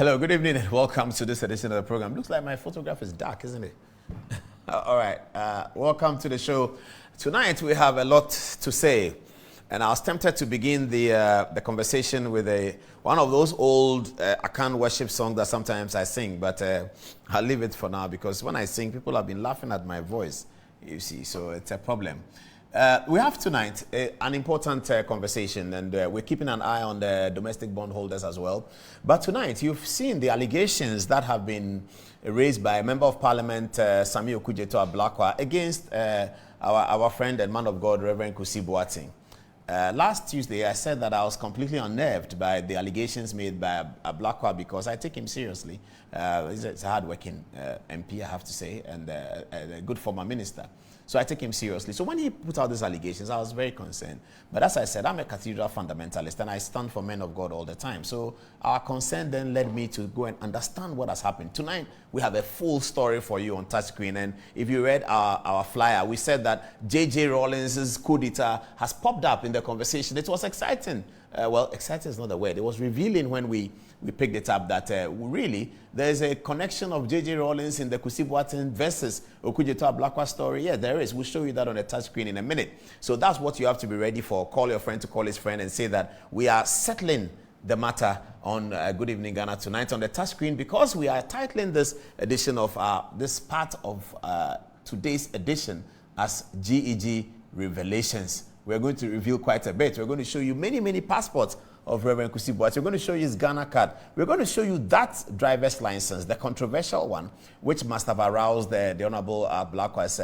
Hello, good evening, and welcome to this edition of the program. Looks like my photograph is dark, isn't it? All right, welcome to the show. Tonight we have a lot to say, and I was tempted to begin the conversation with one of those old Akan worship songs that sometimes I sing, but I'll leave it for now because when I sing, people have been laughing at my voice, you see, so it's a problem. We have tonight an important conversation, and we're keeping an eye on the domestic bondholders as well. But tonight, you've seen the allegations that have been raised by Member of Parliament Sami Okudzeto Ablakwa against our friend and man of God, Reverend Kusi Boateng. Last Tuesday, I said that I was completely unnerved by the allegations made by Ablakwa because I take him seriously. He's a hard-working MP, I have to say, and a good former minister. So I take him seriously. So when he put out these allegations, I was very concerned. But as I said, I'm a Cathedral fundamentalist, and I stand for men of God all the time. So our concern then led me to go and understand what has happened. Tonight, we have a full story for you on touchscreen. And if you read our flyer, we said that J.J. Rawlings's coup d'etat has popped up in the conversation. It was exciting. Well, exciting is not the word. It was revealing when we picked it up that really there's a connection of J.J. Rawlings in the Kusi Boateng versus Okudzeto Ablakwa story. Yeah, there is. We'll show you that on the touchscreen in a minute. So that's what you have to be ready for. Call your friend to call his friend and say that we are settling the matter on Good Evening Ghana tonight on the touchscreen because we are titling this edition of this part of today's edition as GEG Revelations. We're going to reveal quite a bit. We're going to show you many passports of Reverend Kusi Boateng. We're going to show you his Ghana card. We're going to show you that driver's license, the controversial one, which must have aroused the Honorable Ablakwa's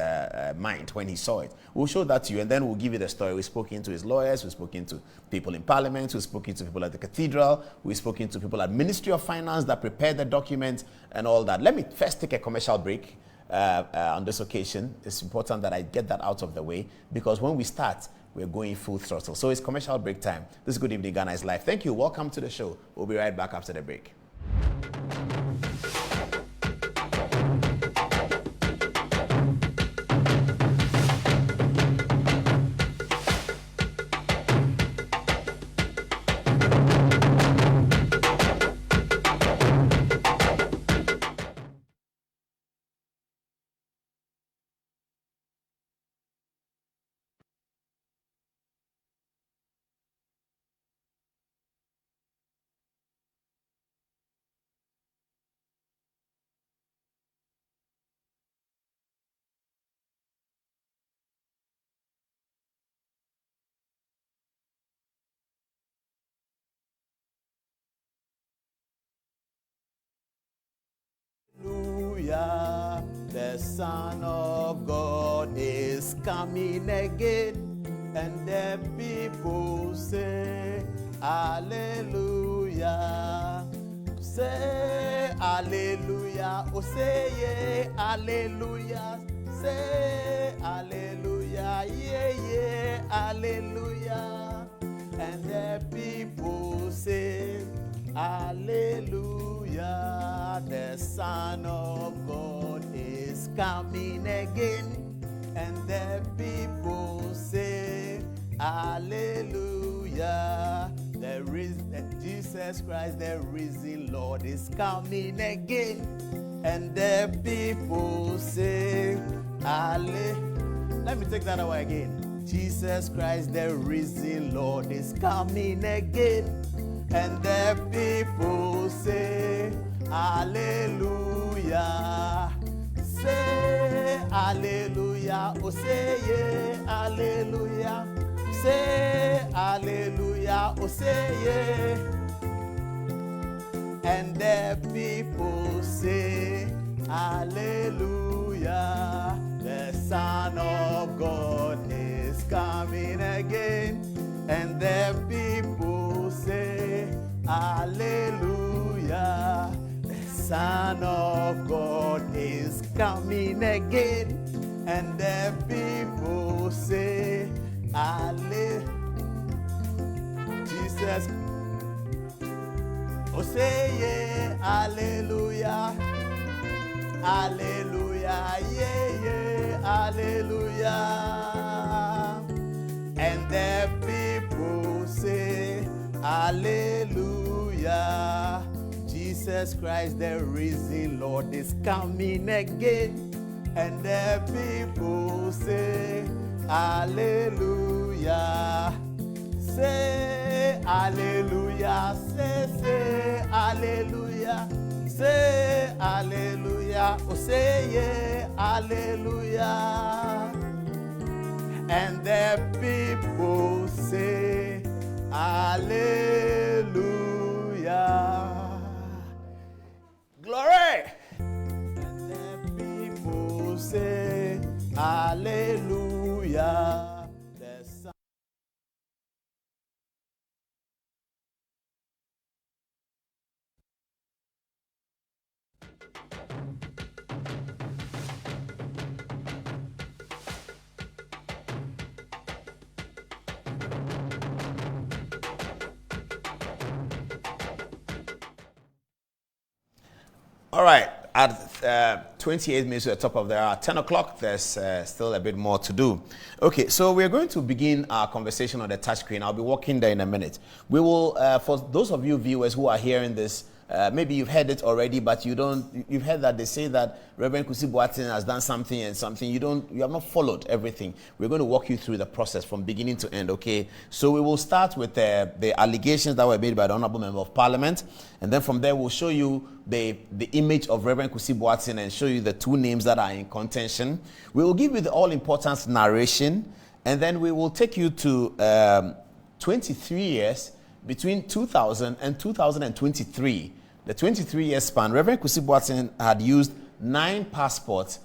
mind when he saw it. We'll show that to you, and then we'll give you the story. We've spoken to his lawyers, we've spoken to people in Parliament, we've spoken to people at the Cathedral, we've spoken to people at Ministry of Finance that prepared the document and all that. Let me first take a commercial break on this occasion. It's important that I get that out of the way because when we start, we're going full throttle. So it's commercial break time. This is Good Evening Ghana is live. Thank you. Welcome to the show. We'll be right back after the break. The Son of God is coming again, and the people say, Hallelujah. Say, Hallelujah. Oh, say, yeah, Hallelujah. Say, Hallelujah. Yeah, yeah, Hallelujah. And the people say, Hallelujah, the Son of God is coming again, and the people say, Hallelujah, Jesus Christ, the risen Lord, is coming again, and the people say, Hallelujah. Let me take that away again. Jesus Christ, the risen Lord, is coming again. And the people say, Hallelujah. Say, Hallelujah. Oh, say, yeah, Hallelujah. Say, Hallelujah. Oh, say, yeah. And the people say, Hallelujah. The Son of God is coming again. And the people say, Hallelujah, the Son of God is coming again, and the people say, Hallelujah, Jesus, oh say yeah, Hallelujah, Hallelujah, yeah, yeah, Hallelujah, and the people say, Hallelujah, Jesus Jesus Christ, the risen Lord, is coming again. And the people say, Hallelujah. Say, Hallelujah. Say, Hallelujah. Say, Hallelujah. Oh, say, yeah, Hallelujah. And the people say, Hallelujah. Glory. And the people say, Hallelujah. All right, at 28 minutes to the top of the hour, 10 o'clock, there's still a bit more to do. Okay, so we're going to begin our conversation on the touchscreen. I'll be walking there in a minute. We will, for those of you viewers who are hearing this, maybe you've heard it already, but you've heard that they say that Reverend Kusi Boateng has done something and something. You have not followed everything. We're going to walk you through the process from beginning to end, okay? So we will start with the allegations that were made by the Honorable Member of Parliament, and then from there we'll show you the image of Reverend Kusi Boateng and show you the two names that are in contention. We will give you the all-important narration, and then we will take you to 23 years between 2000 and 2023. The 23-year span, Reverend Kusi Boateng had used 9 passports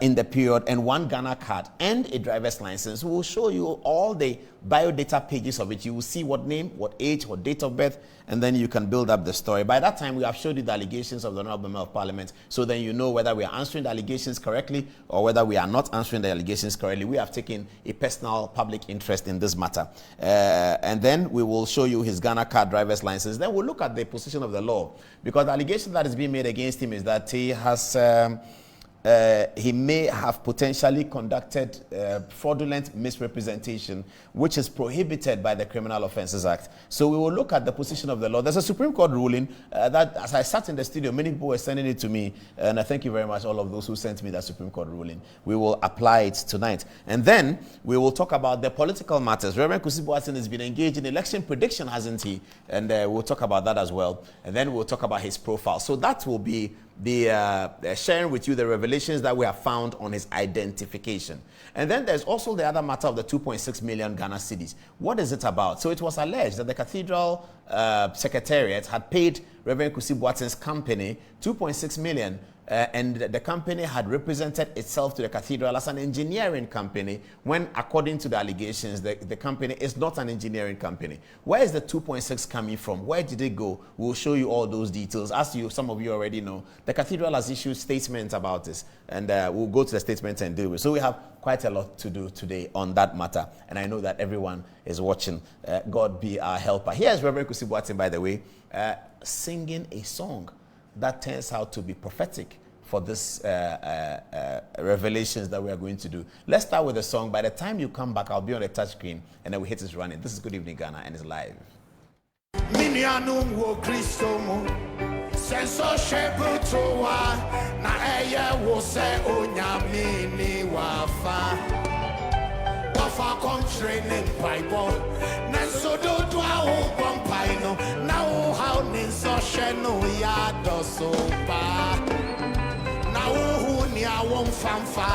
in the period and 1 Ghana card and a driver's license. We will show you all the biodata pages of it. You will see what name, what age, what date of birth, and then you can build up the story. By that time, we have showed you the allegations of the Honorable Member of Parliament, so then you know whether we are answering the allegations correctly or whether we are not answering the allegations correctly. We have taken a personal public interest in this matter. And then we will show you his Ghana card, driver's license. Then we'll look at the position of the law, because the allegation that is being made against him is that he has... he may have potentially conducted fraudulent misrepresentation, which is prohibited by the Criminal Offences Act. So we will look at the position of the law. There's a Supreme Court ruling that, as I sat in the studio, many people were sending it to me, and I thank you very much, all of those who sent me that Supreme Court ruling. We will apply it tonight. And then we will talk about the political matters. Reverend Kusi Boateng has been engaged in election prediction, hasn't he? And we'll talk about that as well. And then we'll talk about his profile. So that will be sharing with you the revelations that we have found on his identification. And then there's also the other matter of the 2.6 million Ghana cedis. What is it about? So it was alleged that the Cathedral Secretariat had paid Reverend Kusi Boateng's company 2.6 million, and the company had represented itself to the Cathedral as an engineering company, when, according to the allegations, the company is not an engineering company. Where is the 2.6 coming from? Where did it go? We'll show you all those details. As some of you already know, the Cathedral has issued statements about this, and we'll go to the statements and deal with it. So we have quite a lot to do today on that matter, and I know that everyone is watching. God be our helper. Here's Reverend Kusi Boateng, by the way, singing a song that turns out to be prophetic for this revelations that we are going to do. Let's start with the song. By the time you come back, I'll be on the touch screen, and then we hit it running. This is Good Evening Ghana, and it's live. Wafa training Bible Nanso do dwa o bompaino na o how ninso sheno ya dosopa na o hu ni awon fanfa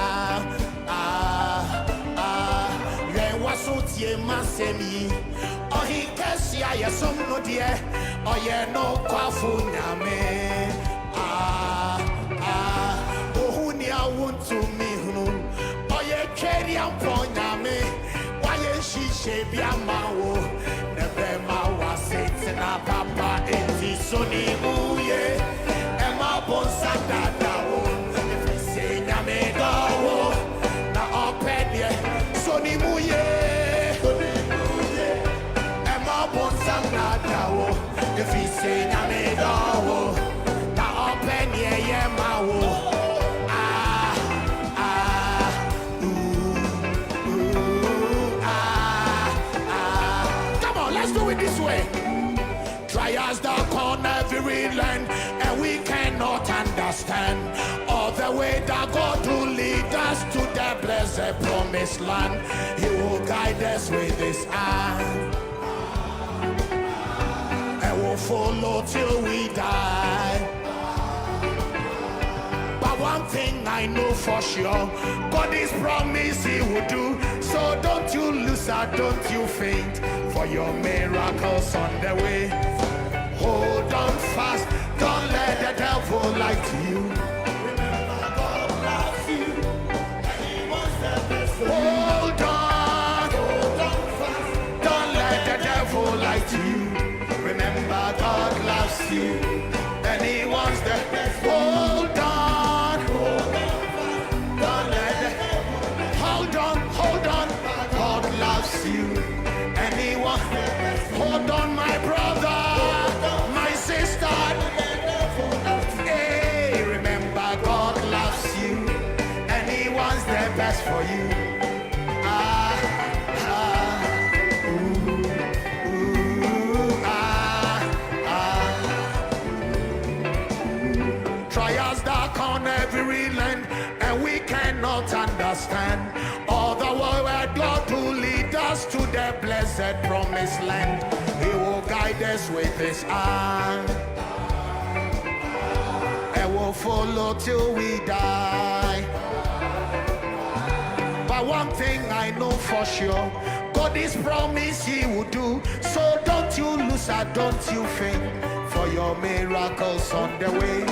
ye waso tie masemi ohi kesi ayesom no de oye no kwafu nyame o hu ni awon to me hunu oye keri amponya she be a mawo, never mawa sits in a papa in the sunny muye, Emma Bonsanda, if we say Namedo, now open ye, sunny muye, Emma Bonsanda, if we say Namedo, now open ye, Yemawo. Trials that corner every understand all the way that God will lead us to the blessed promised land. He will guide us with his hand and will follow till we die. But one thing I know for sure, God is promised he will do. So don't you lose heart, don't you faint, for your miracles on the way. Hold on fast, don't let the devil lie to you. Remember God loves you, and he wants the best for you. Hold on fast, don't let the devil lie to you. Remember God loves you, and he wants the best for you. Hold on. You and he wants. Hold on, my brother, my sister. Hey, remember God loves you and he wants the best for you. Trials dark on every land and we cannot understand all the world where God will lead us to the blessed promised land. He will guide us with his hand and will follow till we die. But one thing I know for sure, God is promised he will do. So don't you lose heart, don't you faint, for your miracles on the way.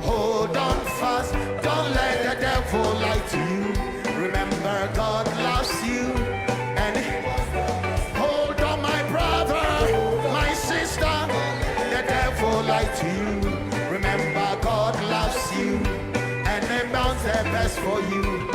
Hold on fast, don't let the devil lie to you. Remember God loves you and hold on, my brother, my sister, the devil lied to you. Remember God loves you and he wants the best for you.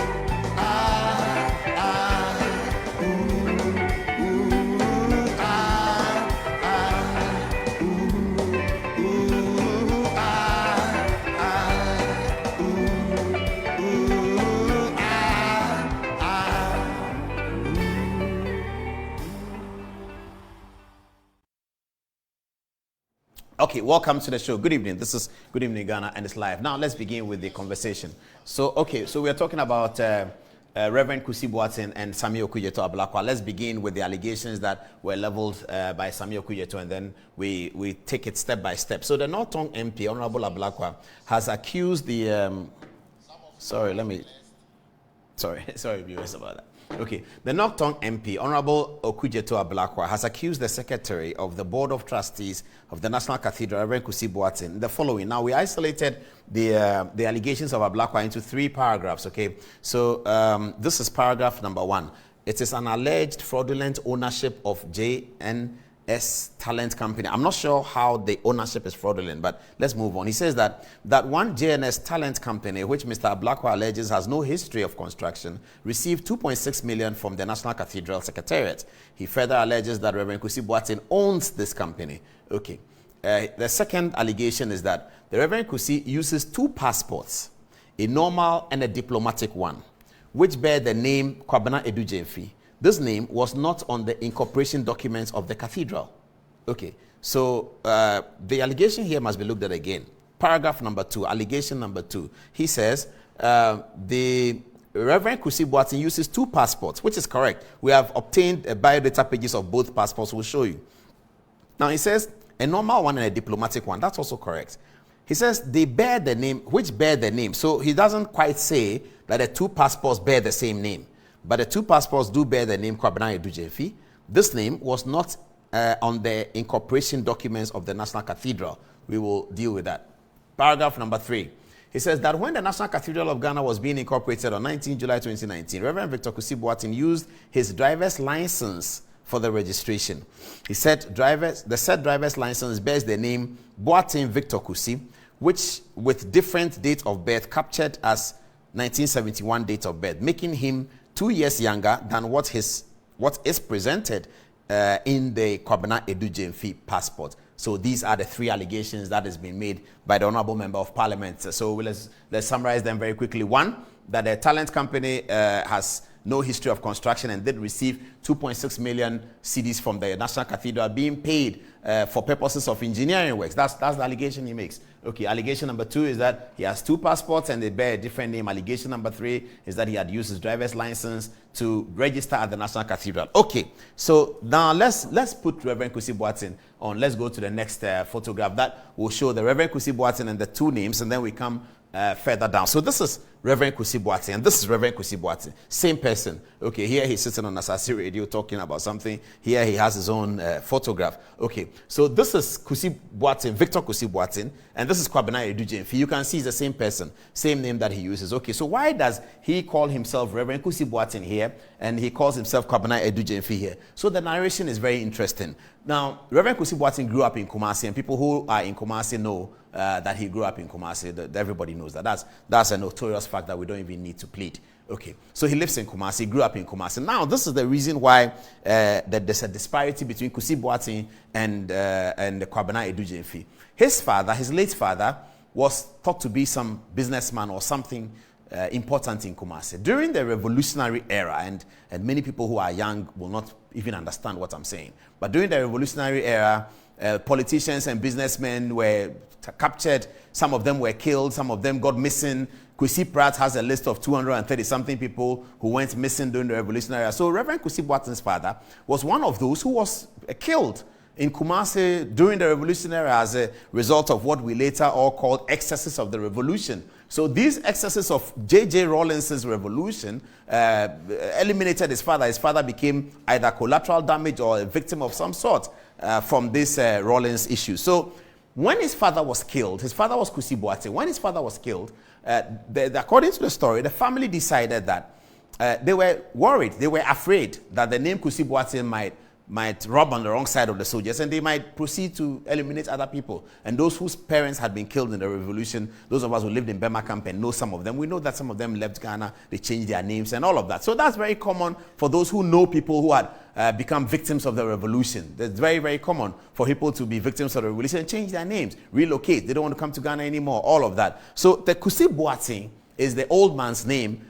Okay, welcome to the show. Good evening. This is Good Evening Ghana and it's live. Now let's begin with the conversation. So we are talking about Reverend Kusi Boateng and Okudzeto Ablakwa. Let's begin with the allegations that were leveled by Okudzeto and then we take it step by step. So the Northern MP, Honorable Ablakwa, has accused the sorry, viewers about that. Okay, the Northern MP, Honorable Okudzeto Ablakwa, has accused the Secretary of the Board of Trustees of the National Cathedral, Reverend Kusi Boateng, the following. Now, we isolated the allegations of Ablakwa into 3 paragraphs, okay? So, this is paragraph number 1. It is an alleged fraudulent ownership of JNS Talent Company. I'm not sure how the ownership is fraudulent, but let's move on. He says that one JNS Talent Company, which Mr. Ablakwa alleges has no history of construction, received 2.6 million from the National Cathedral Secretariat. He further alleges that Reverend Kusi Boateng owns this company. Okay. The second allegation is that the Reverend Kusi uses 2 passports, a normal and a diplomatic one, which bear the name Kwabena Edujemfi. This name was not on the incorporation documents of the cathedral. Okay, so the allegation here must be looked at again. Paragraph number 2, allegation number 2. He says the Reverend Kusi Boateng uses 2 passports, which is correct. We have obtained biodata pages of both passports. We'll show you. Now he says a normal one and a diplomatic one. That's also correct. He says they bear the name, which bear the name. So he doesn't quite say that the 2 passports bear the same name. But the 2 passports do bear the name Kwabena Edujemfi. This name was not on the incorporation documents of the National Cathedral. We will deal with that. Paragraph number 3. He says that when the National Cathedral of Ghana was being incorporated on 19 July 2019, Reverend Victor Kusi Boateng used his driver's license for the registration. He said the said driver's license bears the name Boateng Victor Kusi, which with different date of birth captured as 1971 date of birth, making him 2 years younger than what is presented in the Kwabena Edujemfi passport. So these are the 3 allegations that has been made by the Honorable Member of Parliament. So let's summarize them very quickly. 1, that the talent company has no history of construction, and did receive 2.6 million cedis from the National Cathedral being paid for purposes of engineering works. That's the allegation he makes. Okay, allegation number 2 is that he has 2 passports and they bear a different name. Allegation number 3 is that he had used his driver's license to register at the National Cathedral. Okay, so now let's put Reverend Kusi Boateng on. Let's go to the next photograph that will show the Reverend Kusi Boateng and the 2 names, and then we come further down. So this is Reverend Kusi Boateng, and this is Reverend Kusi Boateng. Same person. Okay, here he's sitting on Asasi Radio talking about something. Here he has his own photograph. Okay, so this is Kusi Boateng, Victor Kusi Boateng, and this is Kwabena Edujemfi. You can see it's the same person, same name that he uses. Okay, so why does he call himself Reverend Kusi Boateng here, and he calls himself Kwabena Edujemfi here? So the narration is very interesting. Now, Reverend Kusi Boateng grew up in Kumasi, and people who are in Kumasi know that he grew up in Kumasi. Everybody knows that. That's a notorious fact that we don't even need to plead. Okay, so he lives in Kumasi, he grew up in Kumasi. Now, this is the reason why that there's a disparity between Kusi Boateng and Kwabena Edujemfi. His father, his late father, was thought to be some businessman or something important in Kumasi. During the revolutionary era, and many people who are young will not even understand what I'm saying, but during the revolutionary era, politicians and businessmen were captured. Some of them were killed. Some of them got missing. Kusi Pratt has a list of 230-something people who went missing during the revolutionary era. So Reverend Kusi Boateng's father was one of those who was killed in Kumasi during the revolutionary era as a result of what we later all called excesses of the revolution. So these excesses of J.J. Rawlinson's revolution eliminated his father. His father became either collateral damage or a victim of some sort from this Rawlins issue. So when his father was killed, his father was Kusi Boateng. When his father was killed, according to the story, the family decided that they were worried, they were afraid that the name Kusi Boateng might rub on the wrong side of the soldiers, and they might proceed to eliminate other people. And those whose parents had been killed in the revolution, those of us who lived in Bema camp and know some of them, we know that some of them left Ghana, they changed their names and all of that. So that's very common for those who know people who had become victims of the revolution. It's very, very common for people to be victims of the revolution and change their names, relocate. They don't want to come to Ghana anymore, all of that. So the Kusi Boateng is the old man's name,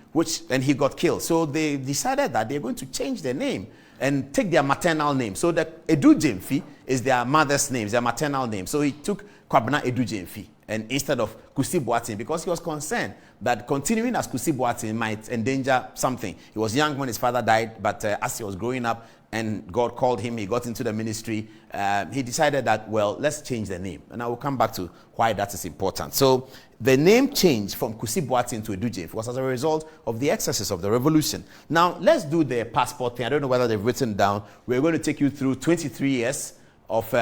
and he got killed. So they decided that they're going to change their name and take their maternal name. So the Edujemfi is their mother's name, their maternal name. So he took Kwabena Edujemfi and instead of Kusi Boateng, because he was concerned that continuing as Kusi Boateng might endanger something. He was young when his father died, but as he was growing up and God called him, he got into the ministry, he decided that, well, let's change the name. And I will come back to why that is important. So the name change from Kusi Boateng to Edujemfi was as a result of the excesses of the revolution. Now, let's do the passport thing. I don't know whether they've written down. We're going to take you through 23 years of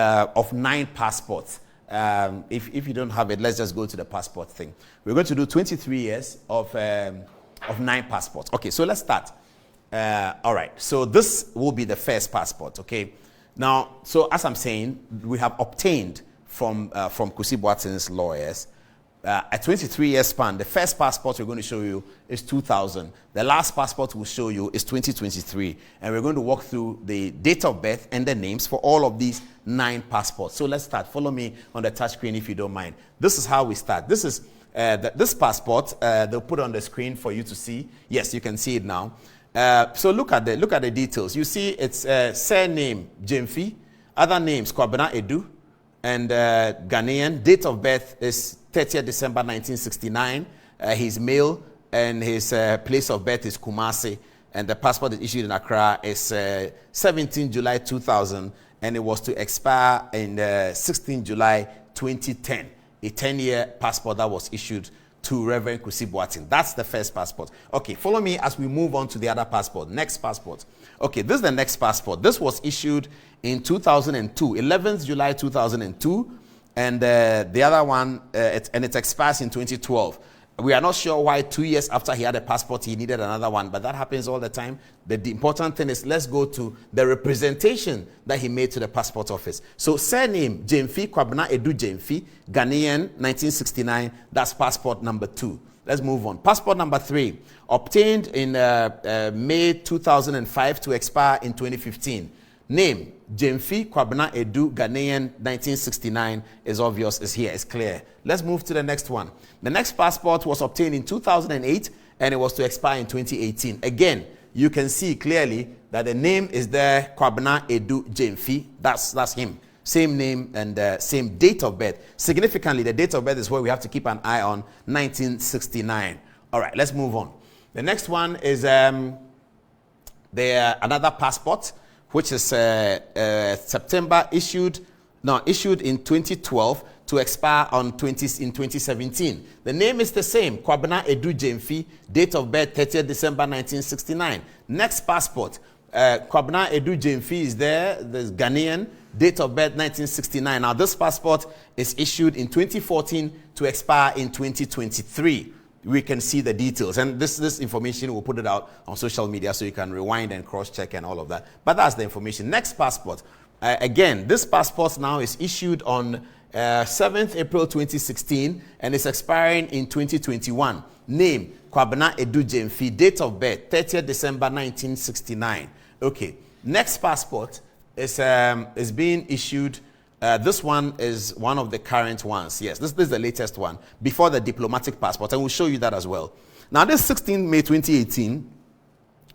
9 passports. If you don't have it, let's just go to the passport thing. We're going to do 23 years of 9 passports. Okay, so let's start. All right, so this will be the first passport, okay? Now, so as I'm saying, we have obtained from Kusi Boateng's lawyers a 23-year span. The first passport we're going to show you is 2000. The last passport we'll show you is 2023. And we're going to walk through the date of birth and the names for all of these 9 passports. So let's start. Follow me on the touch screen if you don't mind. This is how we start. This is this passport. They'll put on the screen for you to see. Yes, you can see it now. So look at the details. You see it's surname Jemfi, other names Kwabena Edu, and Ghanaian. Date of birth is 30th December 1969. He's male, and his place of birth is Kumasi, and the passport is issued in Accra is 17 July 2000, and it was to expire in 16 July 2010. A 10-year passport that was issued to Reverend Kusi Boateng. That's the first passport. Okay, follow me as we move on to the other passport. Next passport. Okay, this is the next passport. This was issued in 2002, 11th July 2002, and the other one, it expires in 2012. We are not sure why 2 years after he had a passport, he needed another one, but that happens all the time. The important thing is, let's go to the representation that he made to the passport office. So surname, Jemfi, Kwabena Edu Jemfi, Ghanaian, 1969. That's passport number 2. Let's move on. Passport number 3, obtained in May 2005 to expire in 2015. Name, Jemfi Kwabena Edu, Ghanaian, 1969, is obvious, is here, it's clear. Let's move to the next one. The next passport was obtained in 2008, and it was to expire in 2018. Again, you can see clearly that the name is there, Kwabena Edu Jemfi. That's him. Same name and same date of birth. Significantly, the date of birth is where we have to keep an eye on, 1969. All right, let's move on. The next one is another passport, which is September issued in 2012 to expire in 2017. The name is the same, Kwabena Edu Jemfi, date of birth 30th December 1969. Next passport, Kwabena Edu Jemfi is there, there's Ghanaian, date of birth 1969. Now this passport is issued in 2014 to expire in 2023. We can see the details, and this information, we'll put it out on social media so you can rewind and cross-check and all of that. But that's the information. Next passport. Again, this passport now is issued on 7th April 2016 and is expiring in 2021. Name, Kwabena Edu Jemfi. Date of birth, 30th December 1969. Okay. Next passport is being issued. This one is one of the current ones. Yes, this is the latest one before the diplomatic passport, and we'll show you that as well. Now, this 16 May 2018,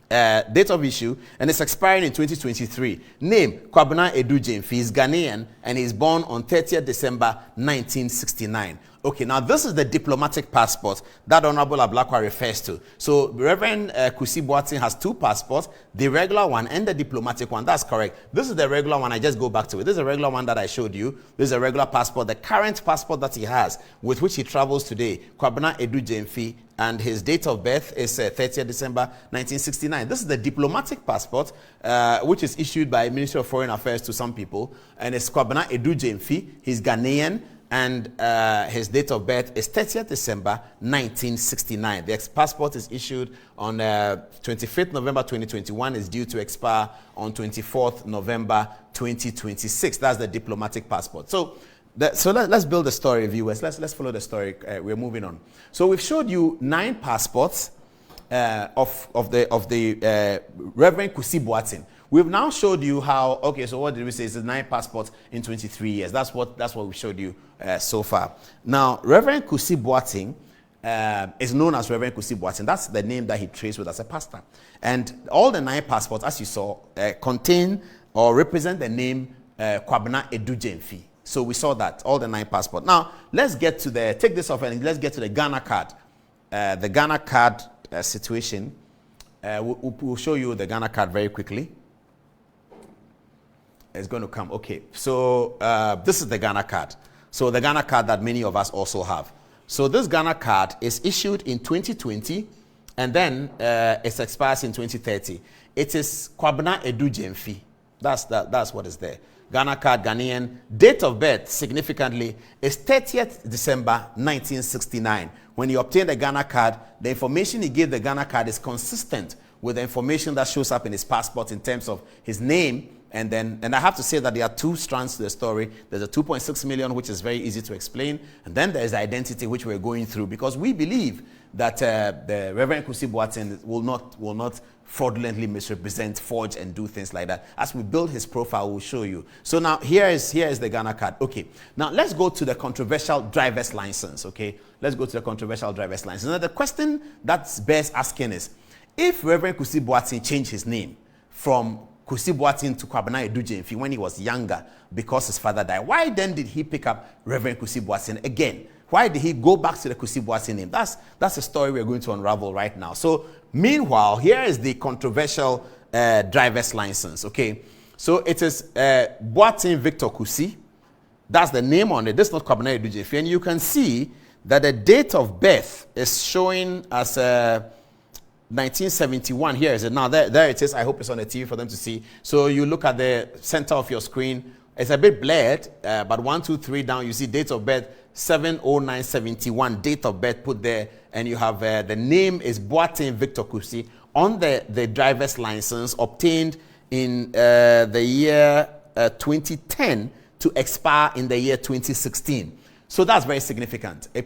date of issue, and it's expiring in 2023. Name, Kwabena Edu Jemfi, is Ghanaian, and he's born on 30th December 1969. Okay, now this is the diplomatic passport that Honorable Ablakwa refers to. So Reverend Kusi Boateng has two passports, the regular one and the diplomatic one. That's correct. This is the regular one. I just go back to it. This is the regular one that I showed you. This is a regular passport. The current passport that he has, with which he travels today, Kwabena Edu Jemfi, and his date of birth is 30th December 1969. This is the diplomatic passport, which is issued by Ministry of Foreign Affairs to some people, and it's Kwabena Edu Jemfi. He's Ghanaian, and his date of birth is 30th December 1969. The passport is issued on 25th November 2021. Is due to expire on 24th November 2026. That's the diplomatic passport. So let's build the story, viewers. Let's follow the story. We're moving on. So we've showed you 9 passports of the Reverend Kusi Boateng. We've now showed you how. Okay, so what did we say? It's 9 passports in 23 years. That's what we showed you so far. Now, Reverend Kusi Boateng is known as Reverend Kusi Boateng. That's the name that he traced with as a pastor. And all the 9 passports, as you saw, contain or represent the name Kwabena Edu Jemfi. So we saw that, all the 9 passports. Now, let's get to take this off and let's get to the Ghana card. The Ghana card situation. We'll show you the Ghana card very quickly. It's going to come. Okay, so this is the Ghana card. So the Ghana card that many of us also have. So this Ghana card is issued in 2020 and then it expires in 2030. It is Kwabena Edu Jemfi. That's what is there. Ghana card, Ghanaian. Date of birth, significantly, is 30th December 1969. When you obtain the Ghana card, the information he gave the Ghana card is consistent with the information that shows up in his passport in terms of his name. And I have to say that there are 2 strands to the story. There's a 2.6 million, which is very easy to explain. And then there's identity, which we're going through, because we believe that the Reverend Kusi Boateng will not fraudulently misrepresent, forge, and do things like that. As we build his profile, we'll show you. So now here is the Ghana card. Okay, now let's go to the controversial driver's license. Okay, let's go to the controversial driver's license. Now the question that bears asking is, if Reverend Kusi Boateng changed his name from Kusi Boateng to Kwabena Edu Jemfi when he was younger because his father died, why then did he pick up Reverend Kusi Boateng again? Why did he go back to the Kusi Boateng name? That's a story we're going to unravel right now. So meanwhile, here is the controversial driver's license. Okay, so it is Boateng Victor Kusi. That's the name on it. This is not Kwabena Edu Jemfi, and you can see that the date of birth is showing as 1971. Here is it. Now there it is. I hope it's on the TV for them to see. So you look at the center of your screen. It's a bit blurred, but 1, 2, 3 down, you see date of birth 7/09/71. Date of birth put there, and you have the name is Boateng Victor Kusi on the driver's license obtained in the year 2010 to expire in the year 2016. So that's very significant. A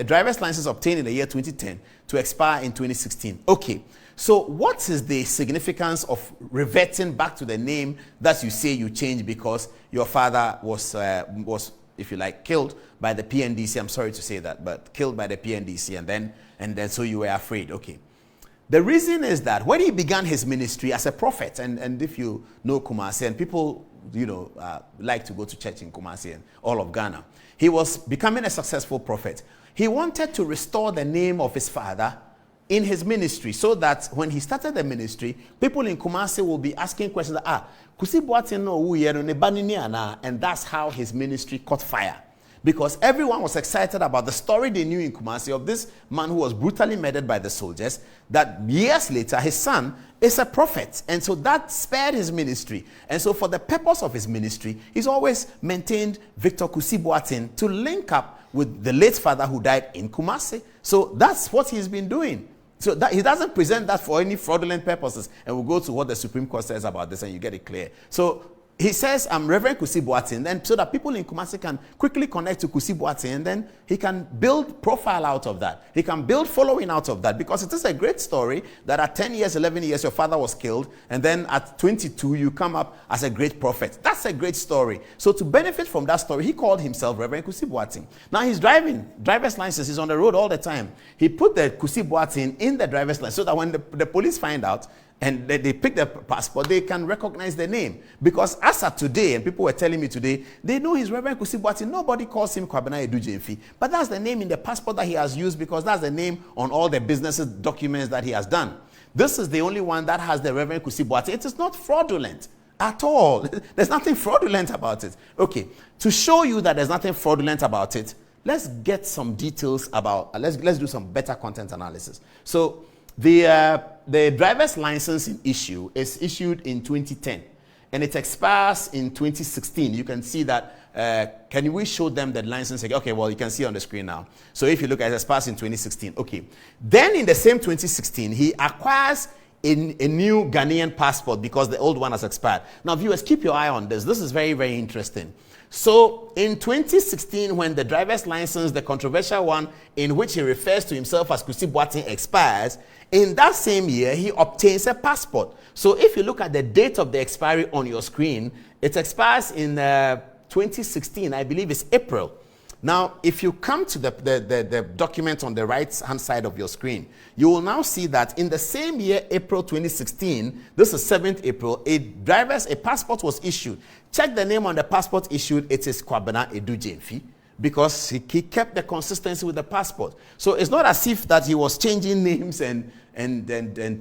driver's license obtained in the year 2010 to expire in 2016. Okay, so what is the significance of reverting back to the name that you say you changed because your father was, if you like, killed by the PNDC? I'm sorry to say that, but killed by the PNDC, and then so you were afraid. Okay, The reason is that when he began his ministry as a prophet, and if you know Kumasi, and people, like to go to church in Kumasi and all of Ghana, he was becoming a successful prophet. He wanted to restore the name of his father in his ministry, so that when he started the ministry, people in Kumasi will be asking questions, Kusi Boateng no uye no ne banini ana, and that's how his ministry caught fire. Because everyone was excited about the story they knew in Kumasi of this man who was brutally murdered by the soldiers, that years later his son is a prophet. And so that spared his ministry. And so for the purpose of his ministry, he's always maintained Victor Kusi Boateng to link up with the late father who died in Kumasi. So that's what he's been doing. So that he doesn't present that for any fraudulent purposes. And we'll go to what the Supreme Court says about this and you get it clear. So he says, I'm Reverend Kusi Boateng, then so that people in Kumasi can quickly connect to Kusi Boateng, and then he can build profile out of that. He can build following out of that, because it is a great story that at 10 years, 11 years, your father was killed, and then at 22, you come up as a great prophet. That's a great story. So to benefit from that story, he called himself Reverend Kusi Boateng. Now he's driver's license, he's on the road all the time. He put the Kusi Boateng in the driver's license so that when the police find out, and they pick the passport, they can recognize the name. Because as of today, and people were telling me today, they know he's Reverend Kusi Boateng. Nobody calls him Kwabena Edujemfi. But that's the name in the passport that he has used, because that's the name on all the business documents that he has done. This is the only one that has the Reverend Kusi Boateng. It is not fraudulent at all. There's nothing fraudulent about it. Okay, to show you that there's nothing fraudulent about it, let's get some details about, let's do some better content analysis. So the driver's license in issue is issued in 2010 and it expires in 2016. You can see that. Can we show them the license again? Okay, well, you can see on the screen now. So if you look at it, expires in 2016. Okay. Then in the same 2016, he acquires a new Ghanaian passport because the old one has expired. Now, viewers, keep your eye on this. This is very, very interesting. So in 2016, when the driver's license, the controversial one in which he refers to himself as Kusi Boateng, expires, in that same year, he obtains a passport. So if you look at the date of the expiry on your screen, it expires in 2016, I believe it's April. Now, if you come to the document on the right-hand side of your screen, you will now see that in the same year, April 2016, this is 7th April, a passport was issued. Check the name on the passport issued, it is Kwabena Edujemfi, because he kept the consistency with the passport. So it's not as if that he was changing names and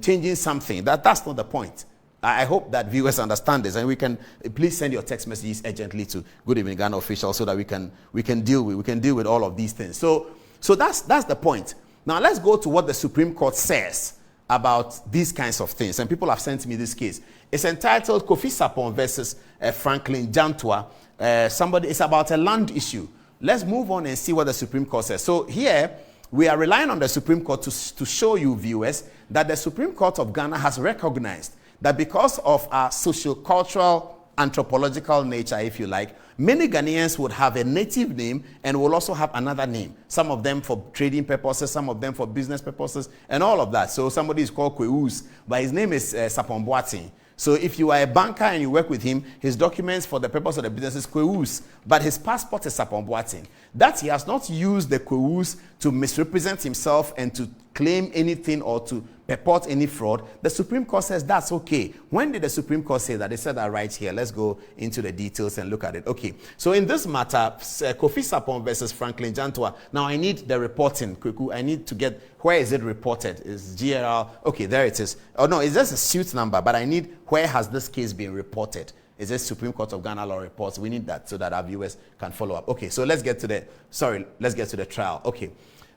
changing something. That's not the point. I hope that viewers understand this, and we can please send your text messages urgently to Good Evening Ghana Official so that we can deal with all of these things. So that's the point. Now let's go to what the Supreme Court says about these kinds of things. And people have sent me this case. It's entitled Kofi Sapon versus Franklin Jantua. It's about a land issue. Let's move on and see what the Supreme Court says. So here we are relying on the Supreme Court to show you, viewers, that the Supreme Court of Ghana has recognized that because of our socio-cultural, anthropological nature, if you like, many Ghanaians would have a native name and will also have another name. Some of them for trading purposes, some of them for business purposes, and all of that. So somebody is called Kweus, but his name is Sapon Boateng. So if you are a banker and you work with him, his documents for the purpose of the business is Kweus, but his passport is Sapon Boateng. That he has not used the Kweus to misrepresent himself and to claim anything or to purport any fraud. The Supreme Court says that's okay. When did the Supreme Court say that? They said that right here. Let's go into the details and look at it. Okay. So in this matter, Kofi Sapon versus Franklin Jantua. Now I need the reporting. I need to get, where is it reported? Is GRL? Okay, there it is. Oh no, it's just a suit number, but I need, where has this case been reported? Is this Supreme Court of Ghana law reports? We need that so that our viewers can follow up. Okay, so let's get to the trial. Okay.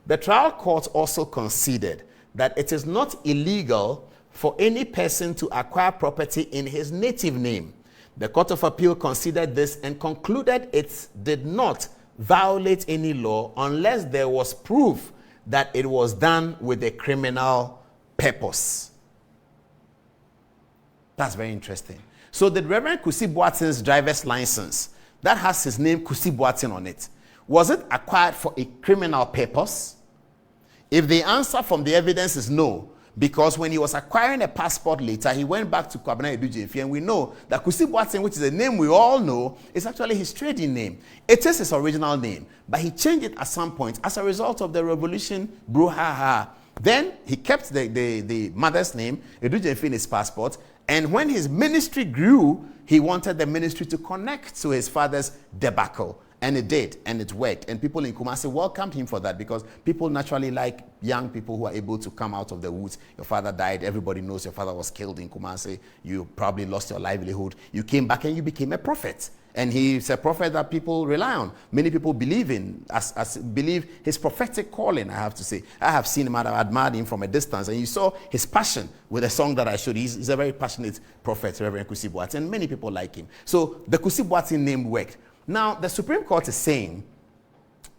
The trial court also conceded that it is not illegal for any person to acquire property in his native name. The Court of Appeal considered this and concluded it did not violate any law unless there was proof that it was done with a criminal purpose. That's very interesting. So the Reverend Kusi Boateng's driver's license that has his name Kusi Boateng on it, was it acquired for a criminal purpose? If the answer from the evidence is no, because when he was acquiring a passport later, he went back to Kwabena Edujemfi, and we know that Kusi Boateng, which is a name we all know, is actually his trading name. It is his original name, but he changed it at some point as a result of the revolution, brouhaha, Then he kept the mother's name, Edujemfi, in his passport. And when his ministry grew, he wanted the ministry to connect to his father's debacle. And it did, and it worked. And people in Kumasi welcomed him for that, because people naturally like young people who are able to come out of the woods. Your father died. Everybody knows your father was killed in Kumasi. You probably lost your livelihood. You came back and you became a prophet. And he's a prophet that people rely on. Many people believe in, believe his prophetic calling, I have to say. I have seen him, I admired him from a distance. And you saw his passion with the song that I showed. He's a very passionate prophet, Reverend Kusi Boateng. And many people like him. So the Kusi Boateng name worked. Now, the Supreme Court is saying,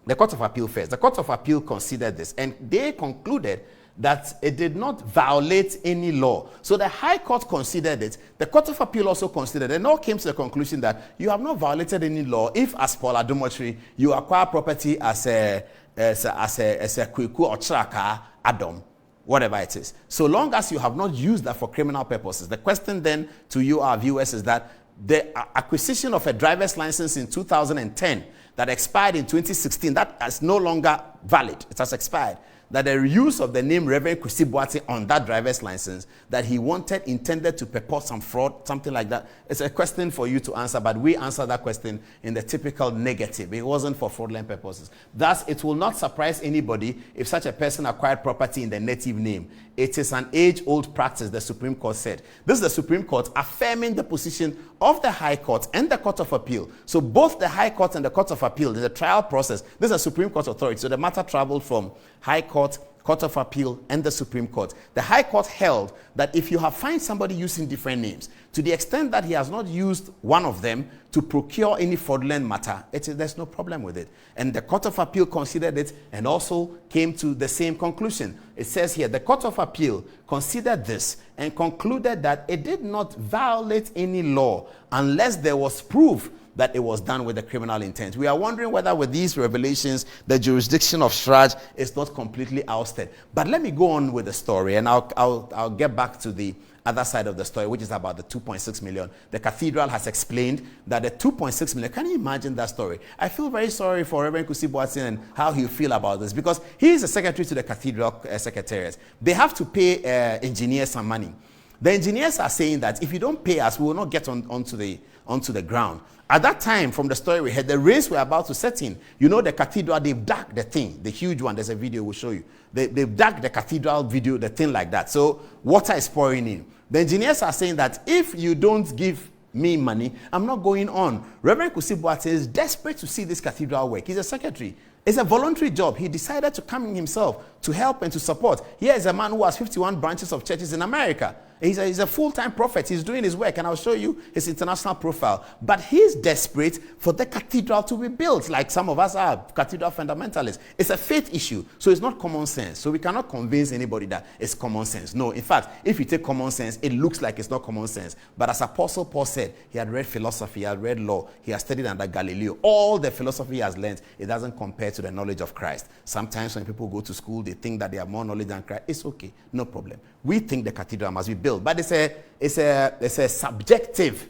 the Court of Appeal first, the Court of Appeal considered this, and they concluded that it did not violate any law. So the High Court considered it. The Court of Appeal also considered it, and all came to the conclusion that you have not violated any law if, as Paul Adomotri, you acquire property as a Kweku or Chaka Adam, whatever it is. So long as you have not used that for criminal purposes. The question then to you, our viewers, is that the acquisition of a driver's license in 2010 that expired in 2016, that is no longer valid. It has expired. That the use of the name Reverend Kusi Boateng on that driver's license that he intended to purport some fraud, something like that. It's a question for you to answer, but we answer that question in the typical negative. It wasn't for fraudulent purposes. Thus, it will not surprise anybody if such a person acquired property in the native name. It is an age-old practice, the Supreme Court said. This is the Supreme Court affirming the position of the High Court and the Court of Appeal. So both the High Court and the Court of Appeal, in the trial process, this is a Supreme Court authority. So the matter traveled from High Court, Court of Appeal, and the Supreme Court. The High Court held that if you have found somebody using different names, to the extent that he has not used one of them to procure any fraudulent matter, there's no problem with it. And the Court of Appeal considered it and also came to the same conclusion. It says here, the Court of Appeal considered this and concluded that it did not violate any law unless there was proof that it was done with a criminal intent. We are wondering whether with these revelations, the jurisdiction of Shraj is not completely ousted. But let me go on with the story, and I'll get back to the other side of the story, which is about the 2.6 million. The Cathedral has explained that the 2.6 million, can you imagine that story? I feel very sorry for Reverend Kusi Boateng and how he'll feel about this, because he is the secretary to the Cathedral Secretariat. They have to pay engineers some money. The engineers are saying that if you don't pay us, we will not get onto the ground. At that time, from the story we heard, the rains were about to set in. You know, the cathedral, they've dug the thing, the huge one. There's a video we'll show you. They've dug the cathedral video, the thing like that. So water is pouring in. The engineers are saying that if you don't give me money, I'm not going on. Reverend Kusi Boateng is desperate to see this cathedral work. He's a secretary. It's a voluntary job. He decided to come in himself to help and to support. Here is a man who has 51 branches of churches in America. He's a full-time prophet. He's doing his work, and I'll show you his international profile. But he's desperate for the cathedral to be built, like some of us are cathedral fundamentalists. It's a faith issue, so it's not common sense. So we cannot convince anybody that it's common sense. No, in fact, if you take common sense, it looks like it's not common sense. But as Apostle Paul said, he had read philosophy, he had read law, he has studied under Galileo. All the philosophy he has learned, it doesn't compare to the knowledge of Christ. Sometimes when people go to school, they think that they have more knowledge than Christ. It's okay, no problem. We think the cathedral must be built, but it's a subjective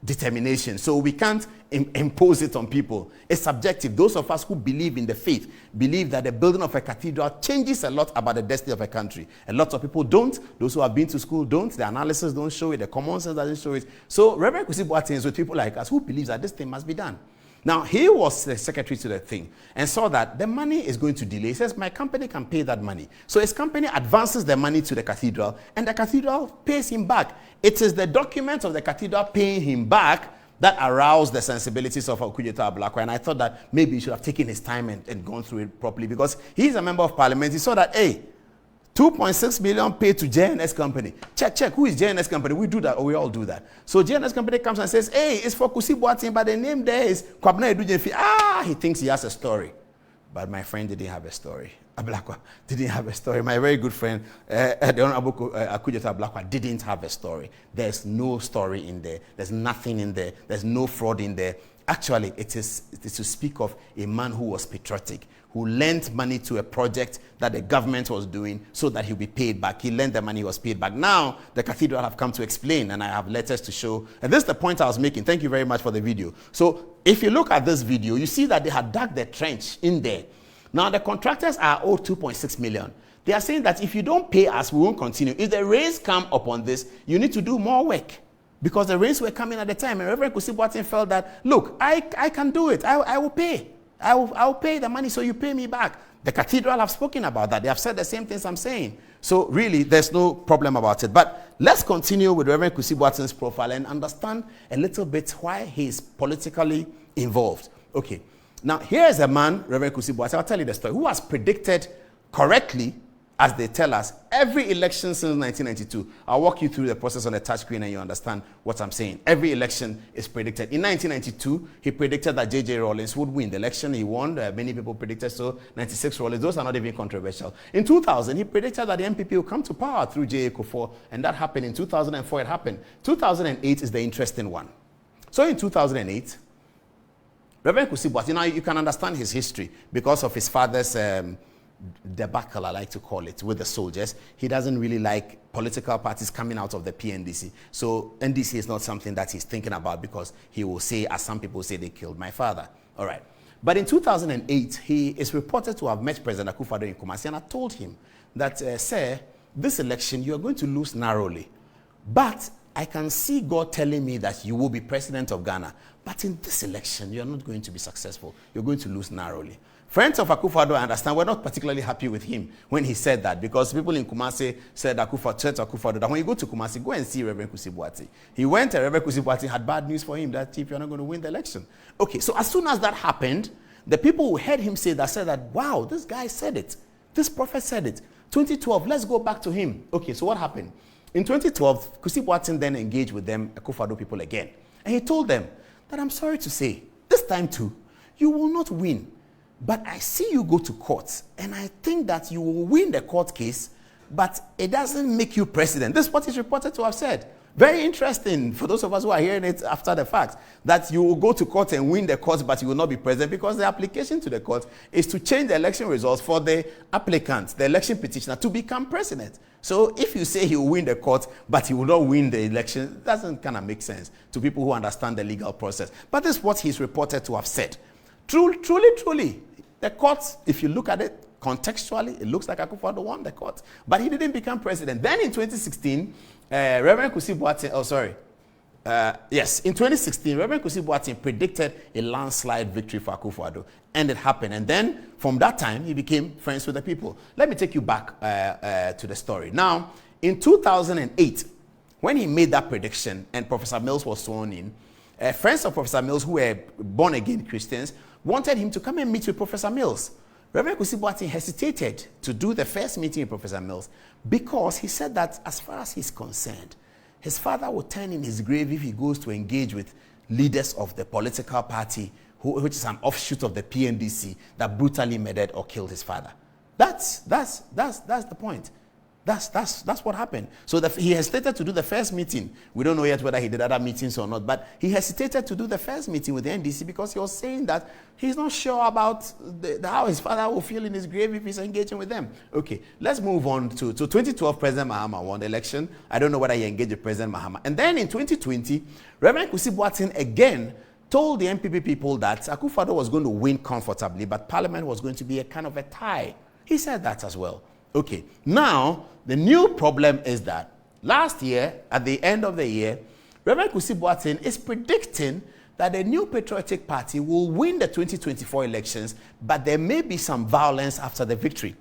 determination, so we can't impose it on people. It's subjective. Those of us who believe in the faith believe that the building of a cathedral changes a lot about the destiny of a country. A lot of people don't. Those who have been to school don't. The analysis don't show it. The common sense doesn't show it. So Reverend Kusi Boateng is with people like us who believe that this thing must be done. Now, he was the secretary to the thing and saw that the money is going to delay. He says, my company can pay that money. So his company advances the money to the cathedral, and the cathedral pays him back. It is the document of the cathedral paying him back that aroused the sensibilities of Okudzeto Ablakwa. And I thought that maybe he should have taken his time and gone through it properly, because he's a member of parliament. He saw that, hey, 2.6 million paid to JNS company. Check. Who is JNS company? We do that, or we all do that. So JNS company comes and says, hey, it's for Kusi Boateng, but the name there is Kwabena Edujemfi. He thinks he has a story. But my friend didn't have a story. Ablakwa didn't have a story. My very good friend, the Honorable Okudzeto Ablakwa, didn't have a story. There's no story in there. There's nothing in there. There's no fraud in there. Actually, it is to speak of a man who was patriotic, who lent money to a project that the government was doing so that he'll be paid back. He lent the money, he was paid back. Now, the cathedral have come to explain, and I have letters to show. And this is the point I was making. Thank you very much for the video. So, if you look at this video, you see that they had dug the trench in there. Now, the contractors are owed 2.6 million. They are saying that if you don't pay us, we won't continue. If the rains come upon this, you need to do more work. Because the rains were coming at the time. And Reverend Kusi Boateng felt that, look, I can do it. I will pay. I will pay the money so you pay me back. The Cathedral have spoken about that. They have said the same things I'm saying. So really, there's no problem about it. But let's continue with Reverend Kusi Boateng's profile and understand a little bit why he is politically involved. Okay. Now, here is a man, Reverend Kusi Boateng, I'll tell you the story, who has predicted correctly, as they tell us, every election since 1992. I'll walk you through the process on the touchscreen and you understand what I'm saying. Every election is predicted. In 1992, he predicted that J.J. Rawlings would win the election. He won. Many people predicted so. 96 Rawlings. Those are not even controversial. In 2000, he predicted that the MPP will come to power through J.A. Kufuor, and that happened. In 2004, it happened. 2008 is the interesting one. So in 2008, Reverend Kusi Boateng, now you can understand his history because of his father's debacle, I like to call it, with the soldiers. He doesn't really like political parties coming out of the PNDC. So NDC is not something that he's thinking about because he will say, as some people say, they killed my father. All right. But in 2008, he is reported to have met President Akufo-Addo in Kumasi, and I told him that, sir, this election, you are going to lose narrowly. But I can see God telling me that you will be president of Ghana. But in this election, you are not going to be successful. You're going to lose narrowly. Friends of Akufo-Addo, I understand, were not particularly happy with him when he said that, because people in Kumasi said to Akufo-Addo that when you go to Kumasi, go and see Reverend Kusi Boateng. He went and Reverend Kusi Boateng had bad news for him that Chief, you're not going to win the election. Okay, so as soon as that happened, the people who heard him say that said that, wow, this guy said it. This prophet said it. 2012, let's go back to him. Okay, so what happened? In 2012, Kusi Boateng then engaged with them, Akufo-Addo people again. And he told them that, I'm sorry to say, this time too, you will not win. But I see you go to court, and I think that you will win the court case, but it doesn't make you president. This is what is reported to have said. Very interesting for those of us who are hearing it after the fact, that you will go to court and win the court, but you will not be president, because the application to the court is to change the election results for the applicant, the election petitioner, to become president. So if you say he will win the court, but he will not win the election, it doesn't kind of make sense to people who understand the legal process. But this is what he's reported to have said. Truly, the court, if you look at it contextually, it looks like Akufo-Addo won the court. But he didn't become president. Then in 2016, Reverend Kusi Boateng, in 2016, Reverend Kusi Boateng predicted a landslide victory for Akufo-Addo. And it happened. And then, from that time, he became friends with the people. Let me take you back to the story. Now, in 2008, when he made that prediction and Professor Mills was sworn in, friends of Professor Mills who were born-again Christians wanted him to come and meet with Professor Mills. Reverend Kusi Boateng hesitated to do the first meeting with Professor Mills because he said that as far as he's concerned, his father will turn in his grave if he goes to engage with leaders of the political party, which is an offshoot of the PNDC, that brutally murdered or killed his father. That's the point. That's what happened. So he hesitated to do the first meeting. We don't know yet whether he did other meetings or not, but he hesitated to do the first meeting with the NDC because he was saying that he's not sure about how his father will feel in his grave if he's engaging with them. Okay, let's move on to 2012. President Mahama won the election. I don't know whether he engaged with President Mahama. And then in 2020, Reverend Kusi Boateng again told the MPP people that Akufo-Addo was going to win comfortably, but Parliament was going to be a kind of a tie. He said that as well. Okay, now the new problem is that last year, at the end of the year, Reverend Kusi Boateng is predicting that the New Patriotic Party will win the 2024 elections, but there may be some violence after the victory.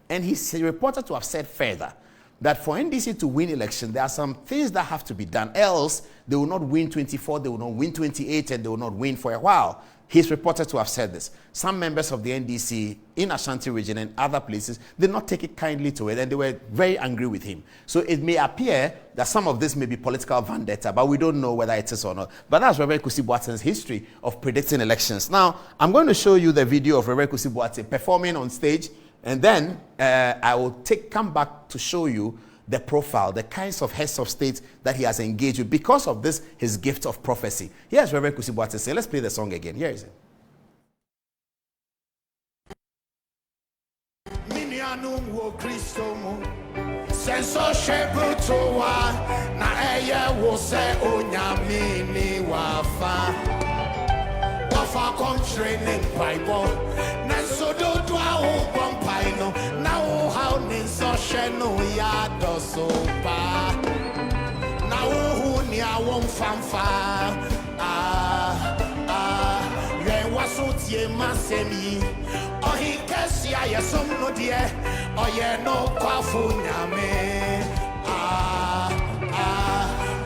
And he's reported to have said further that for NDC to win election, there are some things that have to be done. Else, they will not win 24, they will not win 28, and they will not win for a while. He's reported to have said this. Some members of the NDC in Ashanti region and other places did not take it kindly to it, and they were very angry with him. So it may appear that some of this may be political vendetta, but we don't know whether it is or not. But that's Reverend Kusi Boateng's history of predicting elections. Now, I'm going to show you the video of Reverend Kusi Boateng performing on stage, and then I will come back to show you the profile, the kinds of heads of state that he has engaged with because of this, his gift of prophecy. Here's Reverend Kusi Boateng say, let's play the song again. Here is it. Training Bible, so do I now no ya dosopa. Na uhu ni awon fanfa. Yen wasutie masemi. Ohi kesi ayesom no die. Oye no kwafu nyame.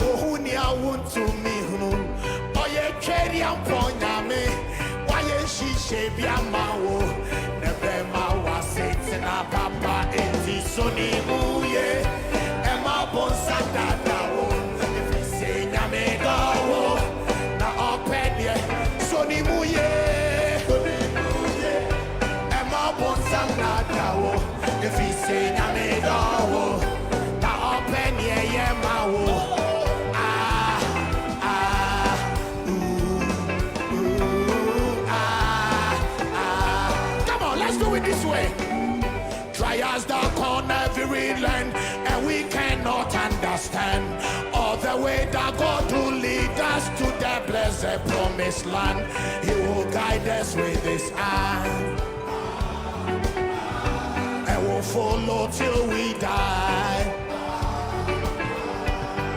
Uhu ni awon to me hunu. Oye keri ampo nyame. Waye shishe biamawo. Nebe mawa setina papa enti soni muye. Ema bonsa dadawo. Ifise nyame dawo. Na opedye soni muye. Ema bonsa dadawo. Ifise nyame dawo. Na opedye yemawo. This way, trials dark on every land, and we cannot understand all the way that God will lead us to the blessed promised land. He will guide us with His hand, and we'll follow till we die.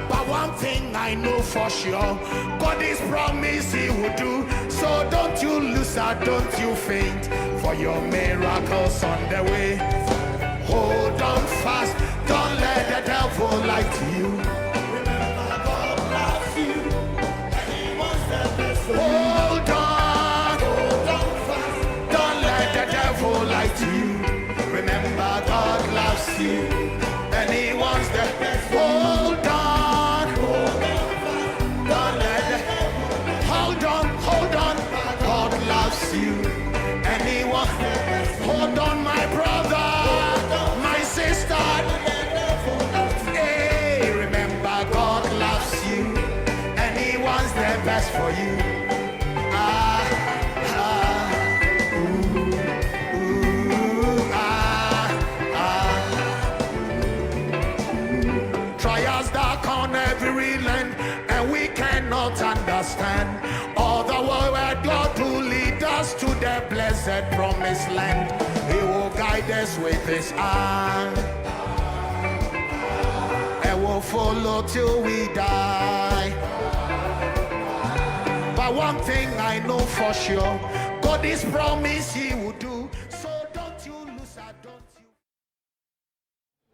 But one thing I know for sure, God is promised He will do. So don't you lose or don't you faint, for your miracles on the way. Hold on fast, don't let the devil lie to you. Remember God loves you, and He wants the best for you. Hold on fast, don't let the devil lie to you. Remember God loves you, and He wants the best for you. Hold on. You and He wants. Hold on, my brother, my sister. Hey, remember God loves you and He wants the best for you. Trials dark on every land, and we cannot understand all the world where God will lead us to the blessed promised land. He will guide us with His hand, and we'll follow till we die. But one thing I know for sure, God is promised He will do. So don't you lose or don't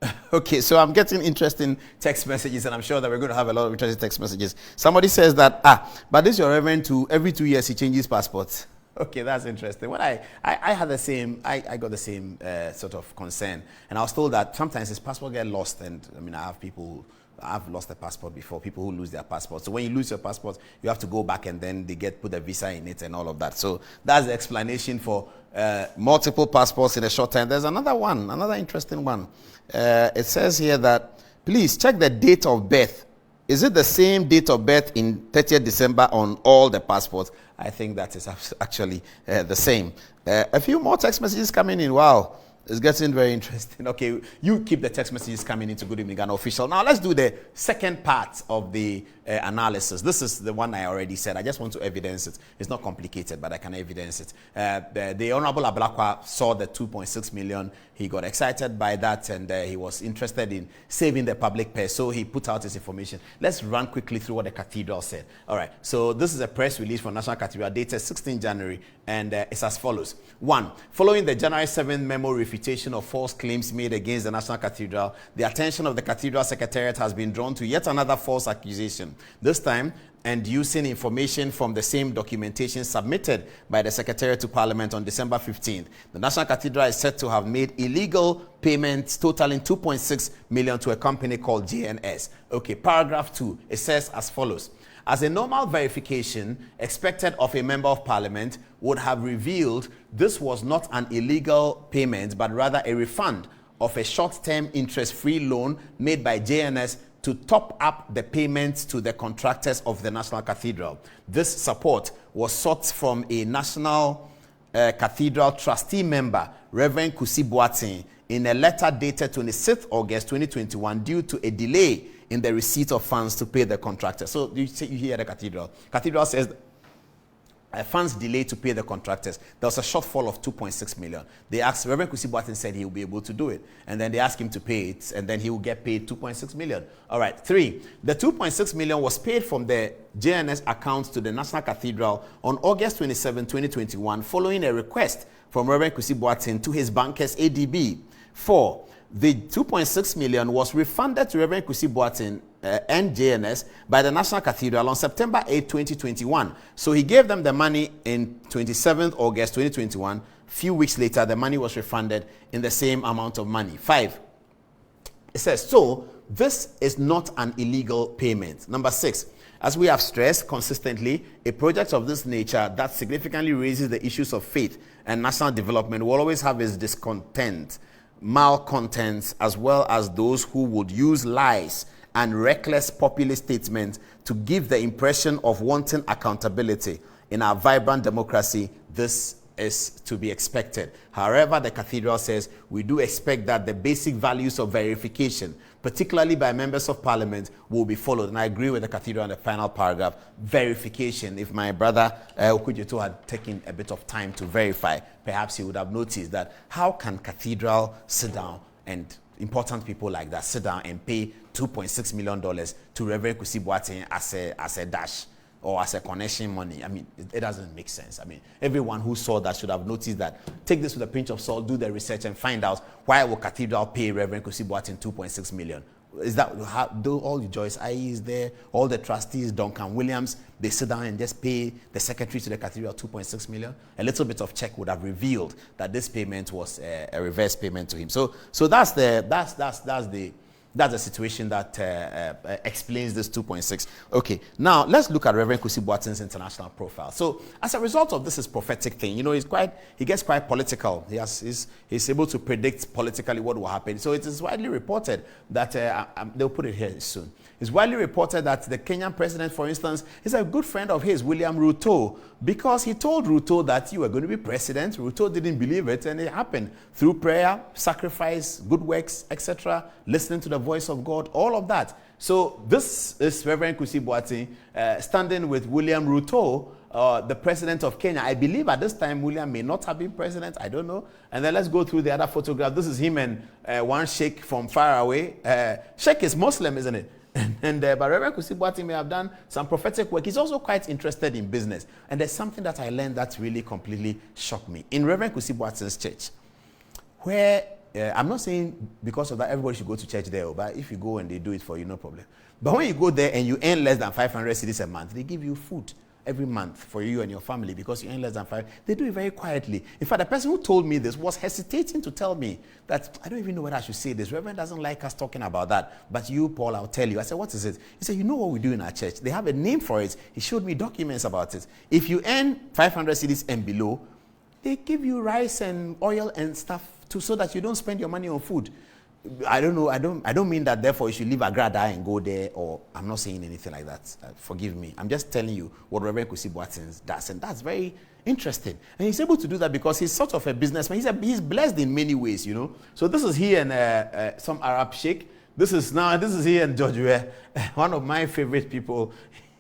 you. Okay, so I'm getting interesting text messages, and I'm sure that we're going to have a lot of interesting text messages. Somebody says that, but this your reverend too, every 2 years he changes passports. Okay, that's interesting. When I had the same, I got the same sort of concern, and I was told that sometimes his passport get lost, and I mean, I've lost a passport before, people who lose their passport. So when you lose your passport, you have to go back and then they put a visa in it and all of that. So that's the explanation for multiple passports in a short time. There's another one, another interesting one. It says here that, please check the date of birth. Is it the same date of birth in 30th December on all the passports? I think that is actually the same. A few more text messages coming in. Wow. It's getting very interesting. Okay, you keep the text messages coming into Good Evening Ghana official. Now let's do the second part of the analysis. This is the one I already said. I just want to evidence it. It's not complicated, but I can evidence it. The Honorable Ablakwa saw the 2.6 million. He got excited by that, and he was interested in saving the public purse. So he put out his information. Let's run quickly through what the Cathedral said. All right. So this is a press release from National Cathedral dated 16 January, and it's as follows. 1. Following the January 7th memo refutation of false claims made against the National Cathedral, the attention of the Cathedral Secretariat has been drawn to yet another false accusation. This time, and using information from the same documentation submitted by the Secretariat to Parliament on December 15th. The National Cathedral is said to have made illegal payments totaling 2.6 million to a company called JNS. Okay, paragraph 2, it says as follows. As a normal verification expected of a member of Parliament would have revealed, this was not an illegal payment, but rather a refund of a short-term interest-free loan made by JNS to top up the payments to the contractors of the National Cathedral. This support was sought from a National Cathedral trustee member, Reverend Kusi Boateng, in a letter dated 26th August 2021 due to a delay in the receipt of funds to pay the contractor. So you hear the Cathedral. Cathedral says funds delayed to pay the contractors. There was a shortfall of 2.6 million. They asked, Reverend Kusi Boateng said he will be able to do it. And then they asked him to pay it, and then he will get paid 2.6 million. All right, 3. The 2.6 million was paid from the JNS account to the National Cathedral on August 27, 2021, following a request from Reverend Kusi Boateng to his bankers, ADB. 4. The 2.6 million was refunded to Reverend Kusi Boateng and JNS by the National Cathedral on September 8, 2021. So he gave them the money in 27th August 2021. Few weeks later, the money was refunded in the same amount of money. 5. It says, so this is not an illegal payment. Number 6. As we have stressed consistently, a project of this nature that significantly raises the issues of faith and national development will always have its discontent, malcontents, as well as those who would use lies and reckless populist statements to give the impression of wanting accountability. In our vibrant democracy, this is to be expected. However, the Cathedral says we do expect that the basic values of verification, particularly by members of parliament, will be followed. And I agree with the Cathedral in the final paragraph. Verification. If my brother Okudzeto had taken a bit of time to verify, perhaps he would have noticed that how can Cathedral sit down and important people like that sit down and pay $2.6 million to Reverend Kusi Boateng as a dash or as a connection money? I mean, it doesn't make sense. I mean, everyone who saw that should have noticed that. Take this with a pinch of salt, do the research, and find out why will Cathedral pay Reverend Kusi Boateng $2.6 million. Is that how, do all the Joyce IE is there, all the trustees, Duncan Williams, they sit down and just pay the secretary to the Cathedral $2.6 million? A little bit of check would have revealed that this payment was a reverse payment to him. So that's the situation that explains this 2.6. Okay, now let's look at Reverend Kusi Boateng's international profile. So as a result of this prophetic thing, you know, he gets quite political. He's able to predict politically what will happen. So it is widely reported that, they'll put it here soon. It's widely reported that the Kenyan president, for instance, is a good friend of his, William Ruto, because he told Ruto that you were going to be president. Ruto didn't believe it, and it happened through prayer, sacrifice, good works, etc., listening to the voice of God, all of that. So this is Reverend Kusi Boateng standing with William Ruto, the president of Kenya. I believe at this time William may not have been president. I don't know. And then let's go through the other photograph. This is him and one sheikh from far away. Sheikh is Muslim, isn't it? But Reverend Kusi Boateng may have done some prophetic work. He's also quite interested in business. And there's something that I learned that really completely shocked me. In Reverend Kusi Boateng's church, where I'm not saying because of that everybody should go to church there, but if you go and they do it for you, no problem. But when you go there and you earn less than 500 cedis a month, they give you food every month for you and your family because you earn less than 5. They do it very quietly. In fact, the person who told me this was hesitating to tell me that I don't even know whether I should say this. Reverend doesn't like us talking about that. But you, Paul, I'll tell you. I said, what is it? He said, you know what we do in our church? They have a name for it. He showed me documents about it. If you earn 500 cedis and below, they give you rice and oil and stuff so that you don't spend your money on food. I don't know. I don't mean that therefore you should leave Agrada and go there, or I'm not saying anything like that. Forgive me. I'm just telling you what Reverend Kusi Boateng does, and that's very interesting. And he's able to do that because he's sort of a businessman. He's blessed in many ways, you know. So this is he and some Arab sheikh. This is he and George Weah, one of my favorite people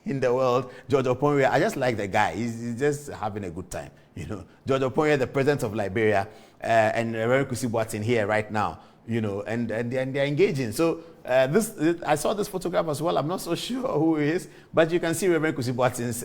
in the world, George Oponwe. I just like the guy. He's just having a good time, you know. George Oponwe, the president of Liberia, and Reverend Kusi Boateng here right now, you know, and they're engaging. So I saw this photograph as well. I'm not so sure who he is, but you can see Reverend Kusi Boateng's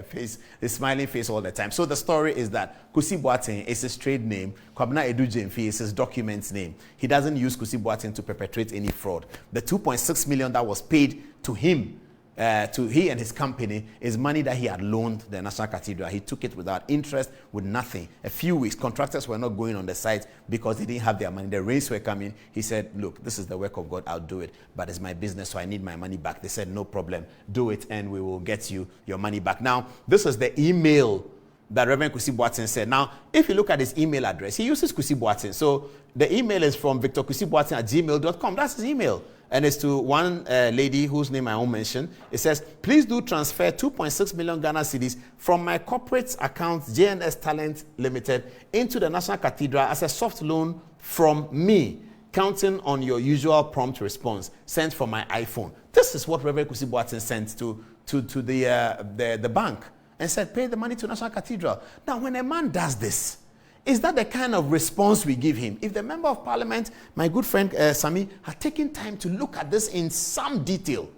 face, his smiling face all the time. So the story is that Kusi Boateng is his trade name. Kwabena Edu Jemfi is his document's name. He doesn't use Kusi Boateng to perpetrate any fraud. The 2.6 million that was paid to him, to he and his company, is money that he had loaned the National Cathedral. He took it without interest, with nothing. A few weeks, contractors were not going on the site because they didn't have their money. The rains were coming. He said, look, this is the work of God. I'll do it, but it's my business, so I need my money back. They said, no problem. Do it, and we will get you your money back. Now, this is the email that Reverend Kusi Boateng said. Now, if you look at his email address, he uses Kusi Boateng. So the email is from victorkusiboateng@gmail.com. That's his email. And it's to one lady whose name I won't mention. It says, please do transfer 2.6 million Ghana cedis from my corporate account, JNS Talent Limited, into the National Cathedral as a soft loan from me, counting on your usual prompt response, sent from my iPhone. This is what Reverend Kusi Boateng sent to the bank. and said, pay the money to National Cathedral. Now, when a man does this, is that the kind of response we give him? If the member of parliament, my good friend Sami, had taken time to look at this in some detail,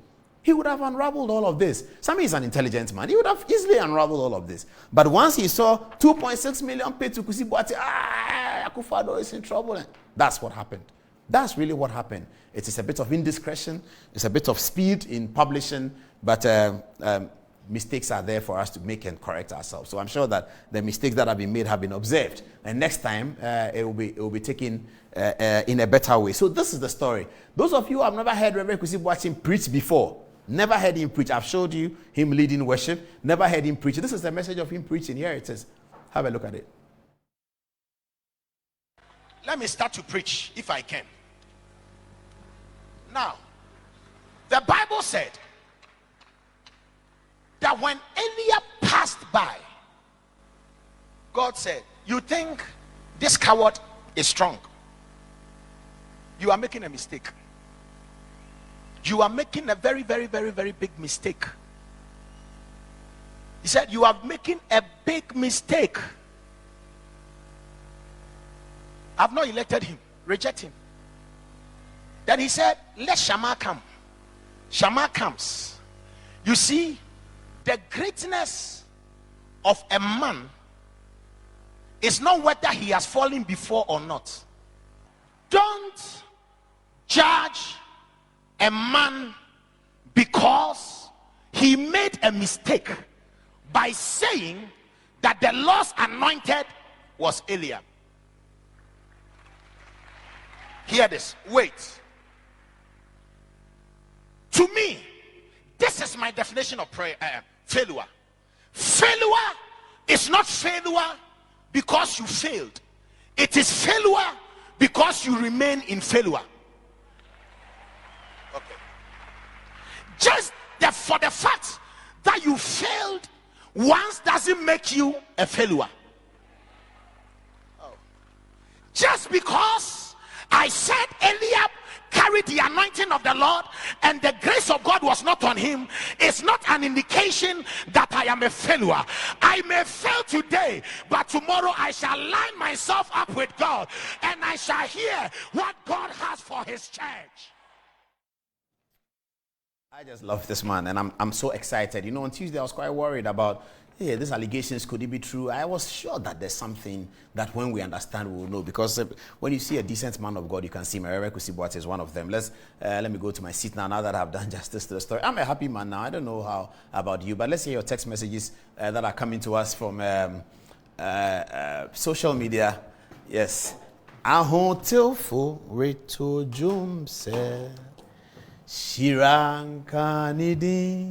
he would have unraveled all of this. Sami is an intelligent man. He would have easily unraveled all of this. But once he saw 2.6 million paid to Kusi Boateng, Akufo-Addo is in trouble. And that's what happened. That's really what happened. It is a bit of indiscretion. It's a bit of speed in publishing. But mistakes are there for us to make and correct ourselves. So I'm sure that the mistakes that have been made have been observed. And next time, it will be taken in a better way. So this is the story. Those of you who have never heard Reverend Kusi Boateng preach before, never heard him preach. I've showed you him leading worship. Never heard him preach. This is the message of him preaching. Here it is. Have a look at it. Let me start to preach, if I can. Now, the Bible said that when Eliab passed by, God said, you think this coward is strong? You are making a mistake. You are making a very, very, very, very big mistake. He said, you are making a big mistake. I've not elected him. Reject him. Then he said, let Shammah come. Shammah comes. You see, the greatness of a man is not whether he has fallen before or not. Don't judge a man because he made a mistake by saying that the Lord's anointed was Eliab. Hear this. Wait. To me, this is my definition of failure. Failure is not failure because you failed. It is failure because you remain in failure. Okay. Just for the fact that you failed once doesn't make you a failure. Oh. Just because I said Eliab carried the anointing of the Lord and the grace of God was not on him, it's not an indication that I am a failure. I may fail today, but tomorrow I shall line myself up with God and I shall hear what God has for his church. I just love this man, and I'm so excited. You know, on Tuesday I was quite worried about, hey, these allegations, could it be true? I was sure that there's something that when we understand, we will know. Because when you see a decent man of God, you can see Reverend Kusi Boateng is one of them. Let me go to my seat now that I've done justice to the story. I'm a happy man now. I don't know how about you, but let's hear your text messages that are coming to us from social media. Yes. Ahotilfo reto jumse Shiran Kanidi.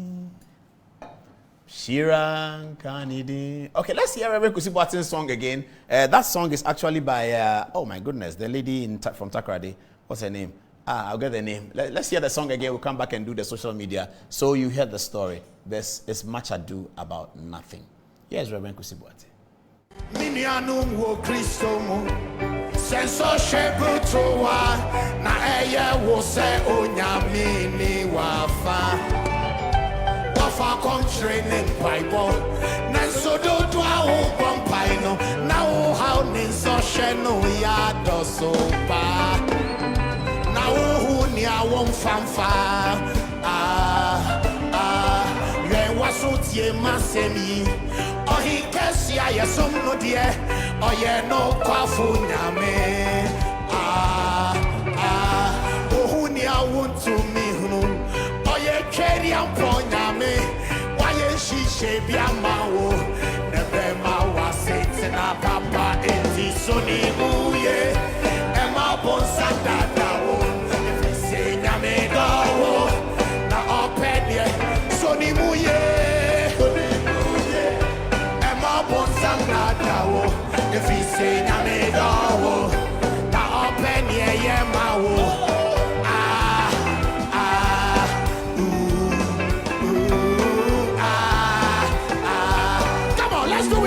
Okay, let's hear Reverend Kusi Boateng's song again. That song is actually by, oh my goodness, the lady from Takoradi. What's her name? I'll get the name. Let's hear the song again. We'll come back and do the social media. So you hear the story. There's much ado about nothing. Here's Reverend Kusi Boateng. Minianum wo Christo mo senso shebutowa na eye wo se onyame ni wafa training Bible Nanso do dwa wo bompai no na wo how ninso she no ya do so pa na wo hu ni awon fanfa ye waso tie masemi ohi kesia yesom no de oye no kwafu nyame ohu ni awon to me hunu oye keri ampo nyame she be a mawo never mawa sits na papa enti soni uye ema bonsanda dawo se nyame dawo na openie soni muye ema bonsanda dawo se nyame dawo na openie ye mawo.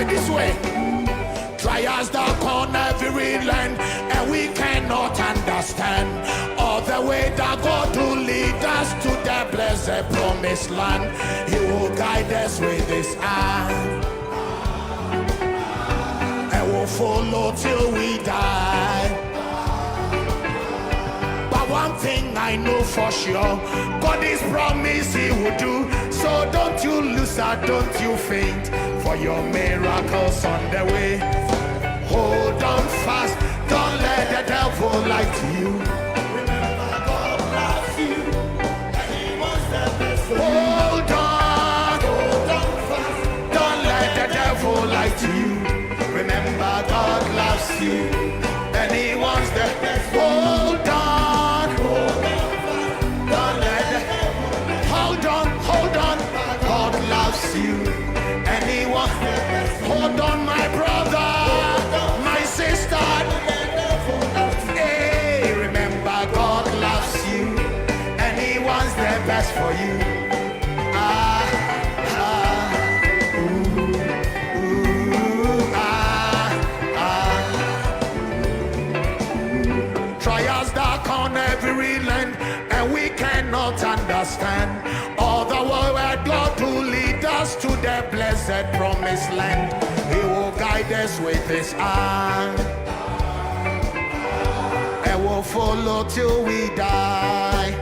This way, trials that corner every land, and we cannot understand all the way that God will lead us to the blessed blessed promised land. He will guide us with his hand. And we'll follow till we die. But one thing I know for sure, God is promised he will do. So don't you lose heart, don't you faint, for your miracles on the way. Hold on fast, don't let the devil lie to you. Remember God loves you, and he wants the best for you. Hold on fast, don't let the devil lie to you. Remember God loves you, and he wants the best for you. Hold on. You and he wants. Hold on, my brother, my sister. Hey, remember God loves you and he wants the best for you. Trials dark on every land and we cannot understand. All the world God to lead us to the blessed promised land. He will guide us with his hand and we'll follow till we die.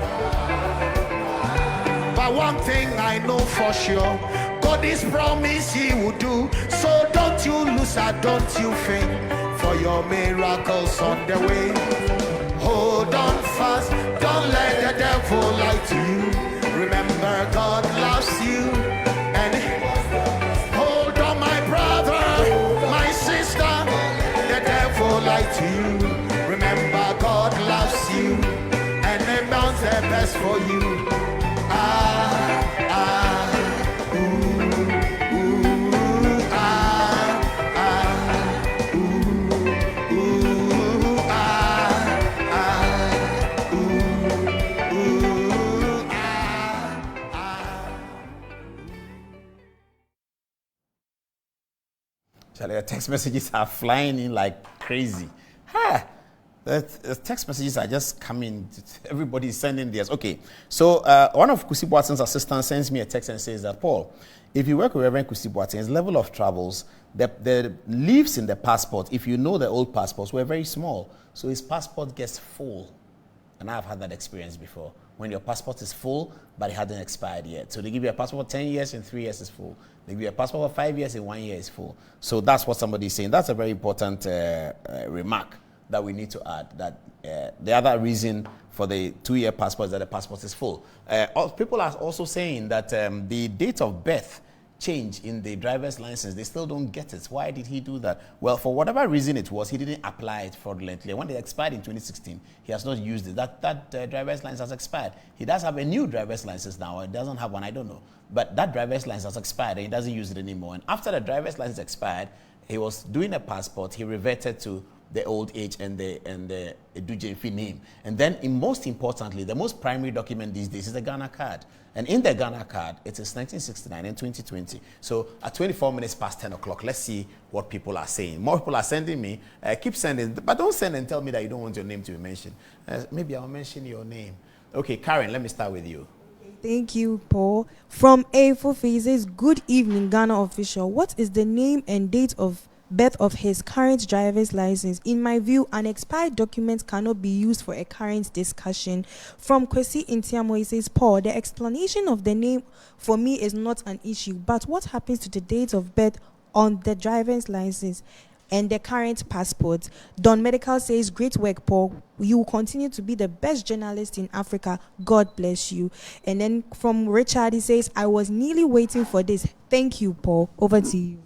But one thing I know for sure, God is promised he will do. So don't you lose heart, don't you faint, for your miracles on the way. Hold on fast, don't let the devil lie to you. Remember God loves you and hold on, my brother, my sister, the devil lied to you. Remember God loves you and he wants the best for you. The text messages are flying in like crazy. The text messages are just coming. Everybody is sending theirs. Okay, so one of Kusi Boateng's assistants sends me a text and says that, Paul, if you work with Reverend Kusi Boateng's level of travels, the leaves in the passport, if you know the old passports, were very small. So his passport gets full. And I've had that experience before. When your passport is full, but it hasn't expired yet. So they give you a passport for 10 years, in 3 years is full. They give you a passport for 5 years, in 1 year is full. So that's what somebody is saying. That's a very important remark that we need to add. That the other reason for the 2-year passport is that the passport is full. People are also saying that the date of birth change in the driver's license, they still don't get it. Why did he do that? Well, for whatever reason it was, he didn't apply it fraudulently. When it expired in 2016, he has not used it. That driver's license has expired. He does have a new driver's license now. It doesn't have one, I don't know. But that driver's license has expired and he doesn't use it anymore. And after the driver's license expired, he was doing a passport. He reverted to the old age and the Edujenfi name. And then, most importantly, the most primary document these days is the Ghana card. And in the Ghana card, it is 1969 and 2020. So at 24 minutes past 10 o'clock, let's see what people are saying. More people are sending me. Keep sending, but don't send and tell me that you don't want your name to be mentioned. Maybe I'll mention your name. Okay, Karen, let me start with you. Thank you, Paul. From A4 says, good evening, Ghana official. What is the name and date of birth of his current driver's license? In my view, an expired document cannot be used for a current discussion. From Kusi Intiamo, he says, Paul, the explanation of the name for me is not an issue, but what happens to the date of birth on the driver's license and the current passport? Don Medical says, great work, Paul. You will continue to be the best journalist in Africa. God bless you. And then from Richard, he says, I was nearly waiting for this. Thank you, Paul. Over to you.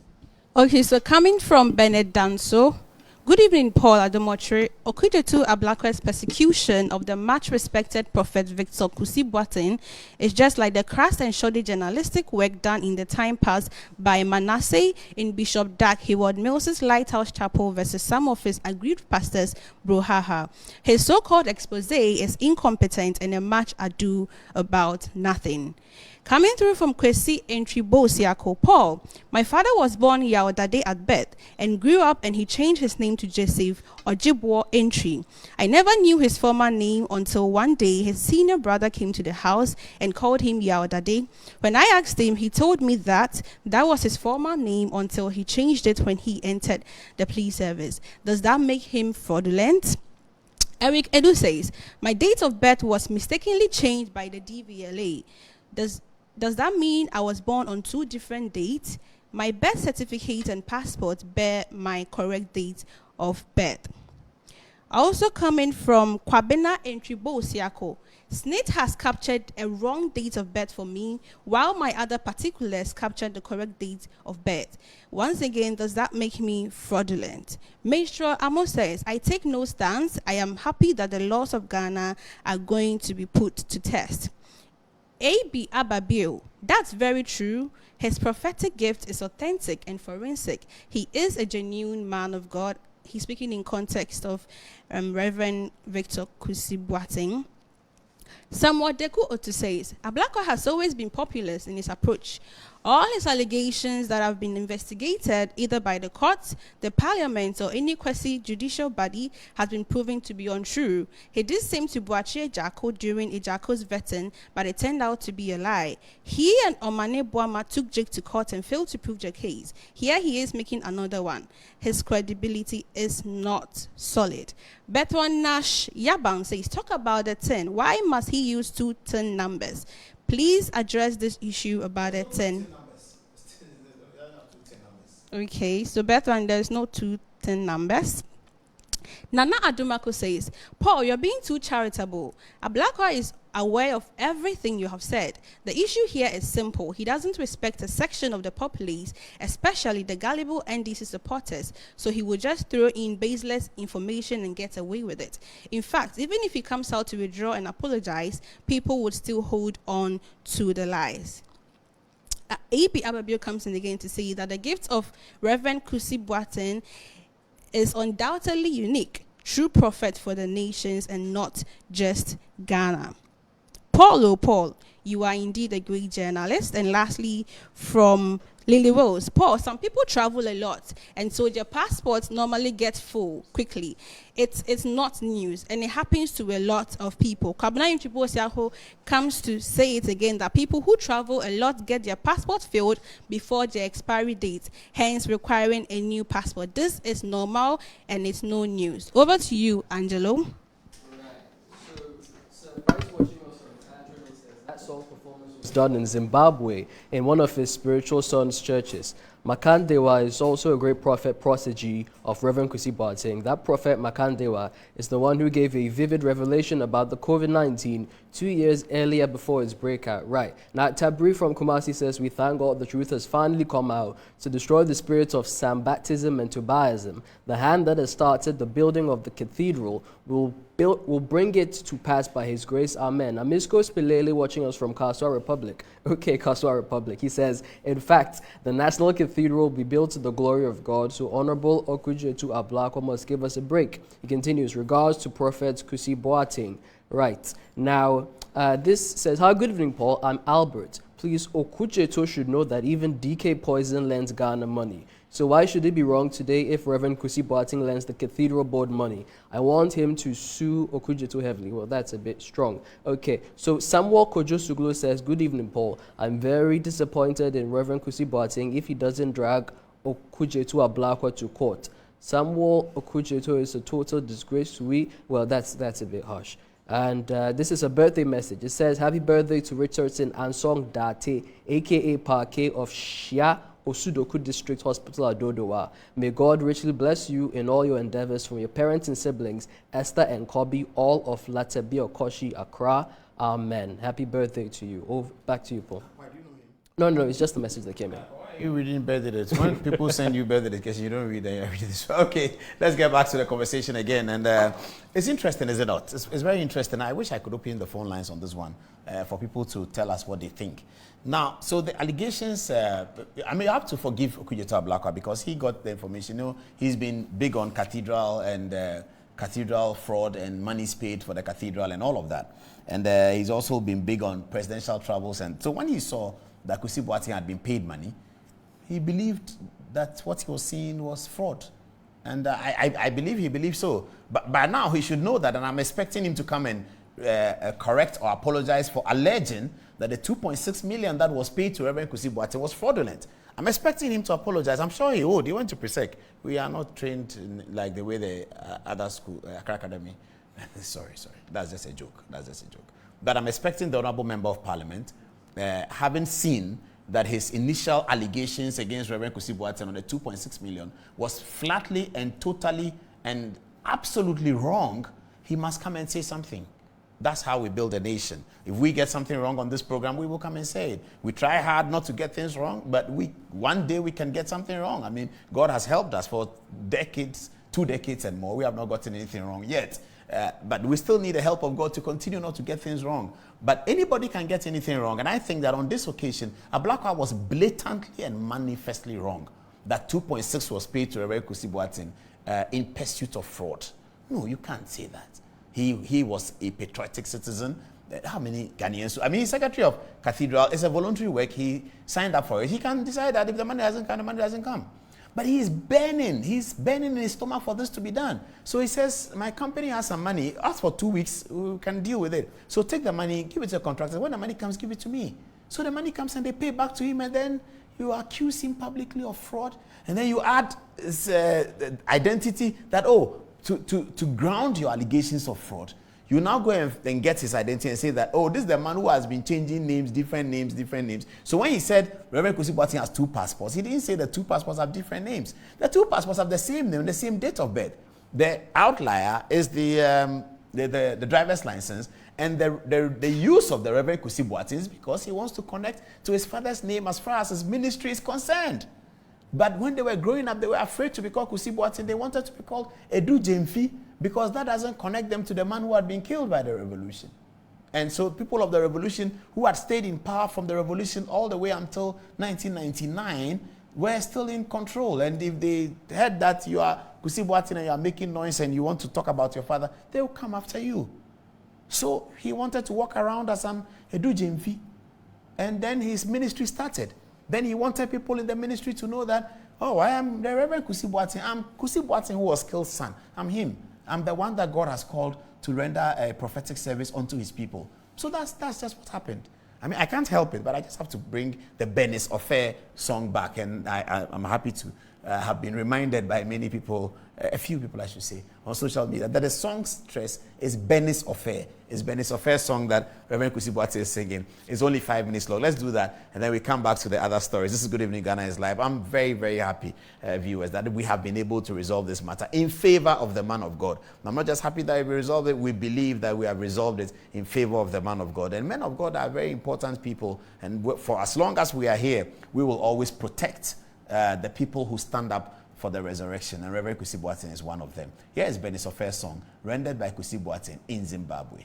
Okay, so coming from Bennett Danso, good evening, Paul Ademotre. Okudzeto Ablakwa's persecution of the much respected prophet Victor Kusi Boateng is just like the crass and shoddy journalistic work done in the time past by Manasseh in Bishop Dag Heward Mills's Lighthouse Chapel versus some of his aggrieved pastors, brouhaha. His so-called expose is incompetent and a much ado about nothing. Coming through from Kusi entry Bosiako, Paul. My father was born Yaodade at birth and grew up, and he changed his name to Joseph or Jibwa entry. I never knew his former name until one day his senior brother came to the house and called him Yaodade. When I asked him, he told me that was his former name until he changed it when he entered the police service. Does that make him fraudulent? Eric Edu says, my date of birth was mistakenly changed by the DVLA. Does that mean I was born on 2 different dates? My birth certificate and passport bear my correct date of birth. Also coming from Kwabena Entribo Siako, SNIT has captured a wrong date of birth for me, while my other particulars captured the correct date of birth. Once again, does that make me fraudulent? Maestro Amos says, I take no stance. I am happy that the laws of Ghana are going to be put to test. A.B. Ababio, that's very true. His prophetic gift is authentic and forensic. He is a genuine man of God. He's speaking in context of Reverend Victor Kusi Boateng. Samuel Deku Otu says, Ablakwa has always been populist in his approach. All his allegations that have been investigated either by the courts, the parliament, or any quasi-judicial body has been proven to be untrue. He did same to Boachi Ejako during Ejako's vetting, but it turned out to be a lie. He and Omane Boama took Jake to court and failed to prove their case. Here he is making another one. His credibility is not solid. Betwan Nash Yabang says, talk about the 10. Why must he use 2 10 numbers? Please address this issue about the 10. Okay, so Betwan, there's no 2 10 numbers. Nana Adumako says, Paul, you're being too charitable. Ablakwa is aware of everything you have said. The issue here is simple. He doesn't respect a section of the populace, especially the gullible NDC supporters, so he will just throw in baseless information and get away with it. In fact, even if he comes out to withdraw and apologize, people would still hold on to the lies. A.P. Ababio comes in again to say that the gift of Reverend Kusi Boateng is undoubtedly unique, true prophet for the nations and not just Ghana. Paul, you are indeed a great journalist. And lastly, from Lily Rose, Paul, some people travel a lot, and so their passports normally get full quickly. It's not news, and it happens to a lot of people. Kabana Yunchibo comes to say it again, that people who travel a lot get their passport filled before their expiry date, hence requiring a new passport. This is normal, and it's no news. Over to you, Angelo. Right. So Bryce watching us on Cathedral says that song performance was done in Zimbabwe in one of his spiritual son's churches. Makandewa is also a great prophet prodigy of Reverend Kusi Boateng. That prophet Makandewa is the one who gave a vivid revelation about the COVID-19 2 years earlier before its breakout. Right. Now, Tabri from Kumasi says, we thank God the truth has finally come out to destroy the spirits of Sambatism and Tobiasm. The hand that has started the building of the cathedral will bring it to pass by his grace. Amen. Amisko Spilele watching us from Kaswa Republic. Okay, Kaswa Republic. He says, in fact, the National Cathedral will be built to the glory of God, so Honorable Okudzeto Ablakwa must give us a break. He continues, regards to Prophet Kusi Boateng. Right. Now, this says, hi, good evening, Paul. I'm Albert. Please, Okudzeto should know that even DK Poison lends Ghana money. So why should it be wrong today if Reverend Kusi Boateng lends the cathedral board money? I want him to sue Okudzeto heavily. Well, that's a bit strong. Okay, so Samuel Kojosuglo says, good evening, Paul. I'm very disappointed in Reverend Kusi Boateng if he doesn't drag Okudzeto Ablakwa to court. Samuel Okudzeto is a total disgrace to we. Well, that's a bit harsh. And this is a birthday message. It says, happy birthday to Richardson Ansong Date, a.k.a. Parquet of Shia Osudoku District Hospital Adodowa. May God richly bless you in all your endeavors from your parents and siblings, Esther and Kobe, all of Latebi Okoshi, Accra. Amen. Happy birthday to you. Oh, back to you, Paul. Why, do you know him? No, it's just the message that came in. You reading birthday dates. When people send you birthday dates, you don't read them. You read this. Okay, let's get back to the conversation again. And it's interesting, is it not? It's very interesting. I wish I could open the phone lines on this one for people to tell us what they think. Now, so the allegations, I mean, you have to forgive Okudzeto Ablakwa because he got the information. You know, he's been big on Cathedral and cathedral fraud and monies paid for the cathedral and all of that. And he's also been big on presidential travels. And so when he saw that Kusi Boateng had been paid money, he believed that what he was seeing was fraud. And I believe he believes so. But by now, he should know that, and I'm expecting him to come and correct or apologize for alleging that the 2.6 million that was paid to Reverend Kusi Boateng was fraudulent. I'm expecting him to apologize. I'm sure he would. He went to Presec. We are not trained in, like the way the other school, Accra Academy. sorry. That's just a joke. But I'm expecting the Honorable Member of Parliament, having seen that his initial allegations against Reverend Kusi Boateng on the 2.6 million was flatly and totally and absolutely wrong, he must come and say something. That's how we build a nation. If we get something wrong on this program, we will come and say it. We try hard not to get things wrong, but one day we can get something wrong. I mean, God has helped us for decades, 2 decades and more. We have not gotten anything wrong yet. But we still need the help of God to continue not to get things wrong. But anybody can get anything wrong. And I think that on this occasion, Ablakwa was blatantly and manifestly wrong. That 2.6 was paid to Reverend Kusi Boateng in pursuit of fraud. No, you can't say that. He was a patriotic citizen. How many Ghanaians? I mean, he's secretary of Cathedral. It's a voluntary work. He signed up for it. He can decide that if the money doesn't come, the money doesn't come. But he is burning. He's burning in his stomach for this to be done. So he says, my company has some money. Ask for 2 weeks. We can deal with it. So take the money, give it to a contractor. When the money comes, give it to me. So the money comes and they pay back to him, and then you accuse him publicly of fraud. And then you add his identity that, to ground your allegations of fraud. You now go and get his identity and say that, this is the man who has been changing names, different names. So when he said Reverend Kusi Boateng has 2 passports, he didn't say the 2 passports have different names. The 2 passports have the same name, the same date of birth. The outlier is the driver's license, and the use of the Reverend Kusi Boateng is because he wants to connect to his father's name as far as his ministry is concerned. But when they were growing up, they were afraid to be called Kusi Boateng. They wanted to be called Edu Jemfi, because that doesn't connect them to the man who had been killed by the revolution. And so people of the revolution who had stayed in power from the revolution all the way until 1999 were still in control. And if they heard that you are Kusi Boateng and you are making noise and you want to talk about your father, they will come after you. So he wanted to walk around as an Edu Jemfi. And then his ministry started. Then he wanted people in the ministry to know that, I am the Reverend Kusi Boateng. I'm Kusi Boateng who was killed son. I'm him. I'm the one that God has called to render a prophetic service unto his people. So that's just what happened. I mean, I can't help it, but I just have to bring the Benis Affair song back. And I'm happy to have been reminded by many people, a few people I should say, on social media, that the song's stress is Benis Affair. It's Benis Affair song that Reverend Kusi Boateng is singing. It's only 5 minutes long. Let's do that, and then we come back to the other stories. This is Good Evening Ghana is live. I'm very, very happy, viewers, that we have been able to resolve this matter in favor of the man of God. I'm not just happy that we resolved it, we believe that we have resolved it in favor of the man of God. And men of God are very important people, and for as long as we are here, we will always protect the people who stand up for the resurrection, and Reverend Kusi Boateng is one of them. Here is Benis Affair's song, rendered by Kusi Boateng in Zimbabwe.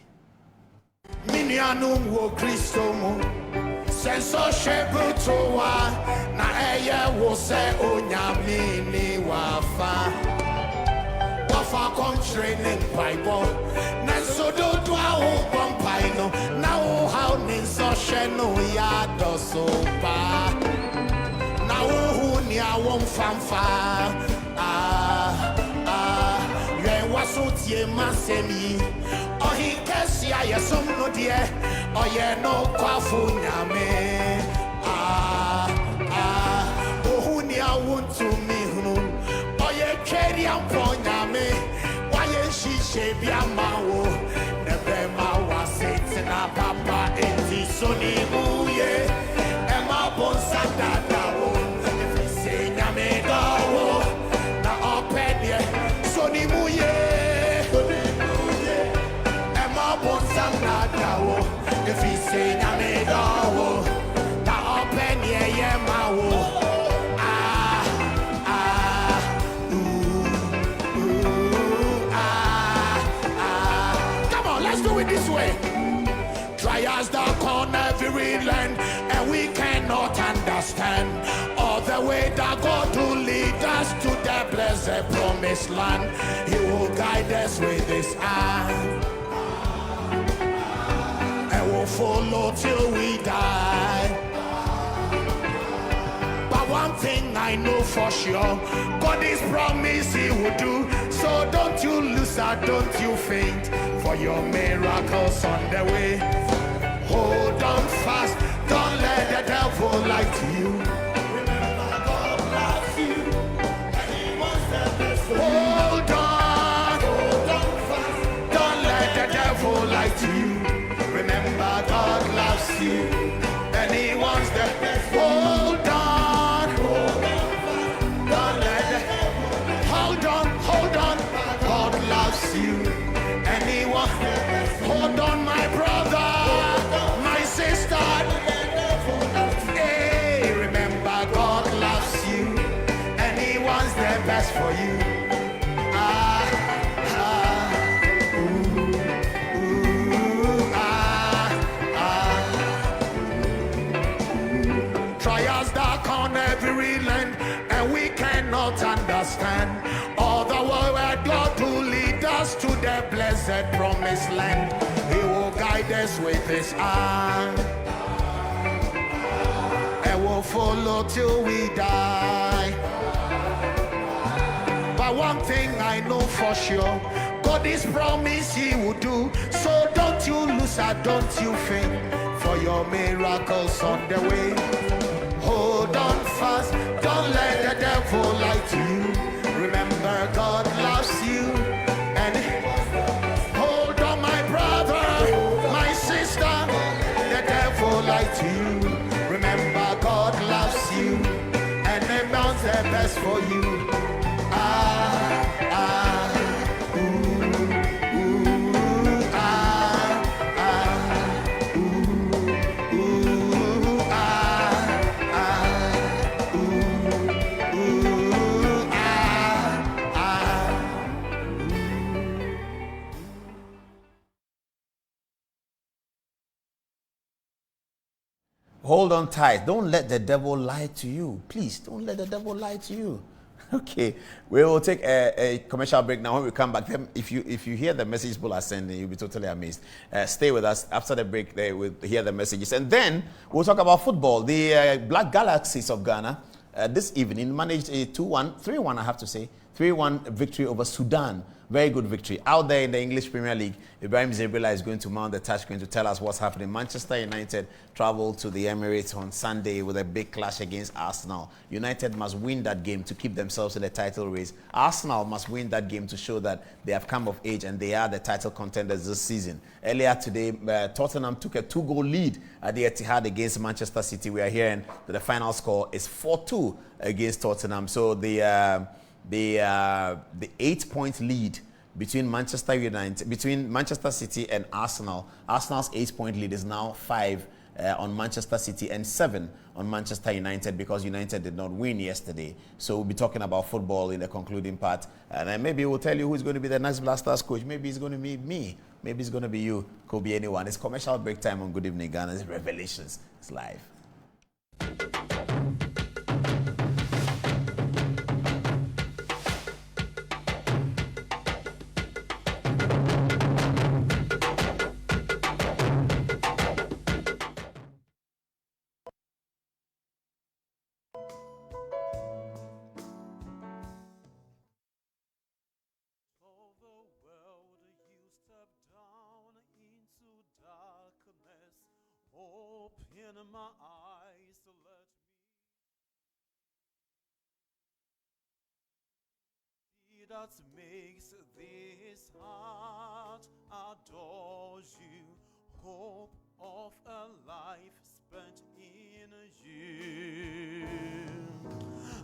Minianum wo Christo mu senso shebutowa na eye wo se onyame ni wafa contraining Bible na so do o bompai no na o how ni so she no ya do so pa na o hu ni awon fanfa ye waso tie masemi ohi kesia yesom no de oye no kwafu nyame ohu ni awon to me hunu oye tweri ampo nyame waye shishe bia mawo nebe mawa setina papa enti soni muye ema bonsa dadawo if say nyame dawo na opedie soni muye if he say nyame dawo ta open ye mawo come on, let's do it this way. Trials that come every land, and we cannot understand all the way that God to lead us to the blessed blessed promised land. He will guide us with his hand, and we'll follow till we die. But one thing I know for sure, God is promised he will do. So don't you lose heart, don't you faint, for your miracles on the way. Hold on fast, don't let the devil lie to you. Remember God loves you, and he wants the best for you. Hold on fast, don't let the devil lie to you. Remember God loves you, and he wants the best for you. Hold on. You and he wants. Hold on, my brother, my sister. Hey, remember God loves you and he wants the best for you. Trials dark on every land, and we cannot understand all the word God to lead us to the blessed promised land. He will guide us with his hand, and we'll follow till we die. But one thing I know for sure, God is promised he will do. So don't you lose heart, don't you faint, for your miracles on the way. Hold on fast, don't let the devil lie to you. Remember God loves you, and hold on, my brother, my sister, the devil lied to you. Remember God loves you, and he wants the best for you. Hold on tight. Don't let the devil lie to you. Please, don't let the devil lie to you. Okay, we will take a commercial break now. When we come back, if you hear the message people are sending, you'll be totally amazed. Stay with us. After the break, they will hear the messages. And then we'll talk about football. The Black Galaxies of Ghana this evening managed a 3-1, I have to say, 3-1 victory over Sudan. Very good victory. Out there in the English Premier League, Ibrahim Zebrila is going to mount the touchscreen to tell us what's happening. Manchester United traveled to the Emirates on Sunday with a big clash against Arsenal. United must win that game to keep themselves in the title race. Arsenal must win that game to show that they have come of age and they are the title contenders this season. Earlier today, Tottenham took a 2-goal lead at the Etihad against Manchester City. We are hearing that the final score is 4-2 against Tottenham. So the 8-point lead between Manchester City and Arsenal. Arsenal's 8-point lead is now 5 on Manchester City and 7 on Manchester United, because United did not win yesterday. So we'll be talking about football in the concluding part, and then maybe we'll tell you who's going to be the next Blasters coach. Maybe it's going to be me. Maybe it's going to be you. Could be anyone. It's commercial break time on Good Evening Ghana. It's Revelations. It's live. Open my eyes to let me see that makes this heart adore you. Hope of a life spent in you.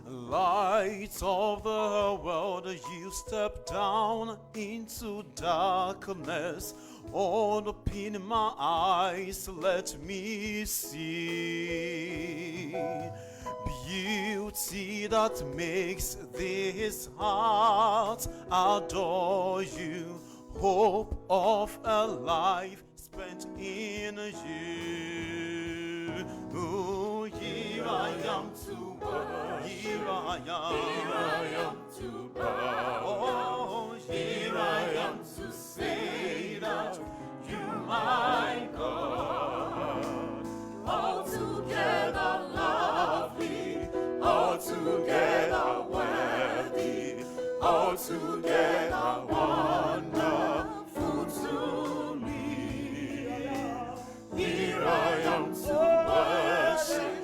Light of the world, you step down into darkness. Open my eyes, let me see beauty that makes this heart adore you. Hope of a life spent in you. Ooh, you am to worship. Here I am to bow. Oh, here I am to say that you my God. Altogether lovely, altogether worthy, altogether wonderful to me. Here I am to worship,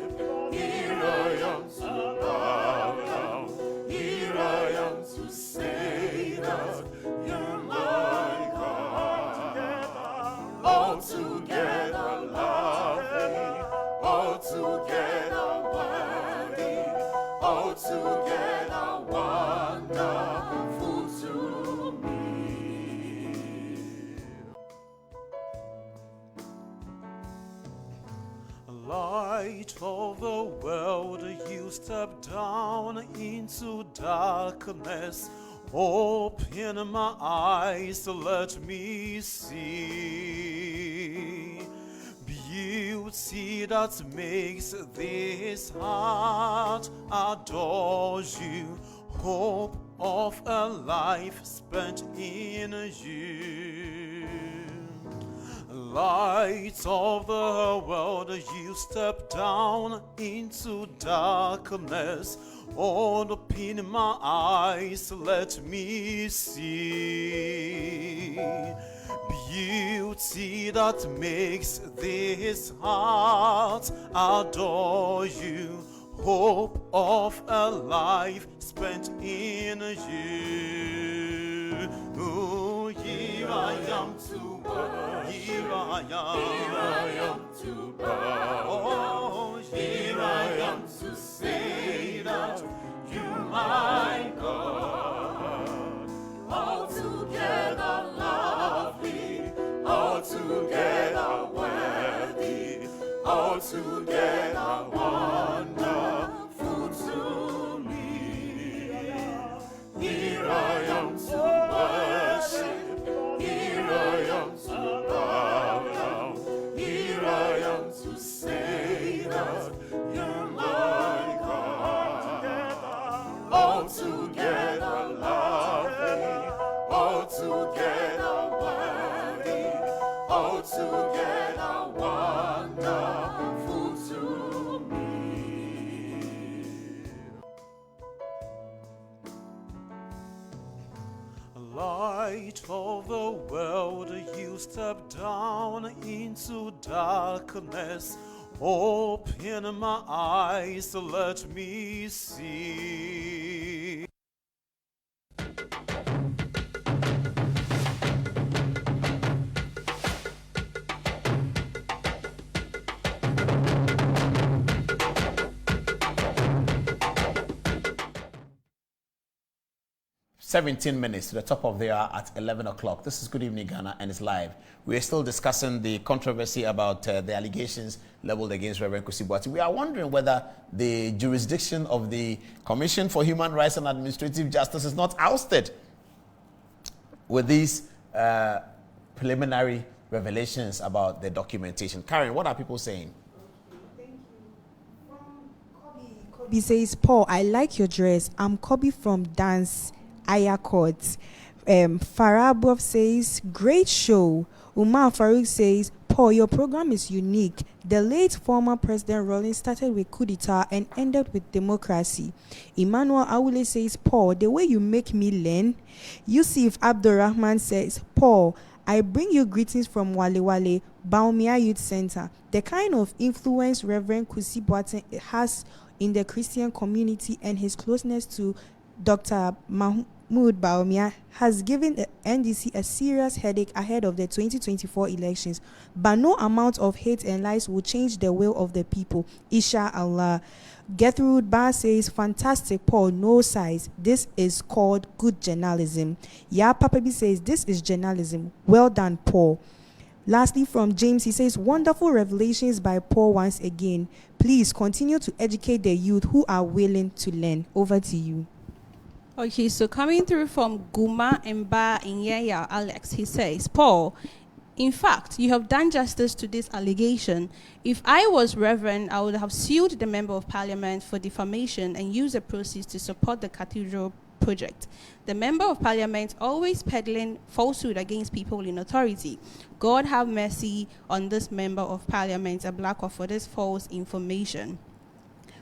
here I am to bow down, here I am to say that you're my God. Altogether lovely, altogether worthy, altogether wonderful to me. Light of the world, you step down into darkness. Open my eyes to let me see beauty that makes this heart adore you. Hope of a life spent in you. Light of the world, you step down into darkness. Open my eyes, let me see beauty that makes this heart adore you. Hope of a life spent in you. Oh, here I am to worship. Here I am to bow. Oh, here I am to say that you my God. Altogether lovely, altogether worthy, altogether wonderful to me. Here I am to worship, here I am to bow down, here I am to say that you're my God. Altogether lovely, altogether worthy, altogether wonderful to me. Light of the world, you step down into darkness. Open my eyes to let me see. "17 minutes to the top of the hour at 11 o'clock. This is Good Evening Ghana and it's live. We are still discussing the controversy about the allegations leveled against Reverend Kusi Boateng. We are wondering whether the jurisdiction of the Commission for Human Rights and Administrative Justice is not ousted with these preliminary revelations about the documentation. Karen, what are people saying? Thank you. From Kobe says, Paul, I like your dress. I'm Kobe from Dance Ayakot. Farabov says, great show. Umar Farouk says, Paul, your program is unique. The late former President Rawlings started with coup d'etat and ended with democracy. Emmanuel Awule says, Paul, the way you make me learn. Yusuf Abdurrahman says, Paul, I bring you greetings from Wale Wale, Baumia Youth Center. The kind of influence Reverend Kusi Boateng has in the Christian community and his closeness to Dr. Mahmoud Baumia has given the NDC a serious headache ahead of the 2024 elections. But no amount of hate and lies will change the will of the people. Isha Allah. Gertrude Bar says, fantastic, Paul, no size. This is called good journalism. Ya Papabi says, this is journalism. Well done, Paul. Lastly, from James, he says, wonderful revelations by Paul once again. Please continue to educate the youth who are willing to learn. Over to you. Okay, so coming through from Guma Mba Inyaya Alex, he says, Paul, In fact, you have done justice to this allegation. If I was Reverend, I would have sued the Member of Parliament for defamation and used the proceeds to support the Cathedral project. The Member of Parliament always peddling falsehood against people in authority. God have mercy on this Member of Parliament, Ablakwa, for this false information.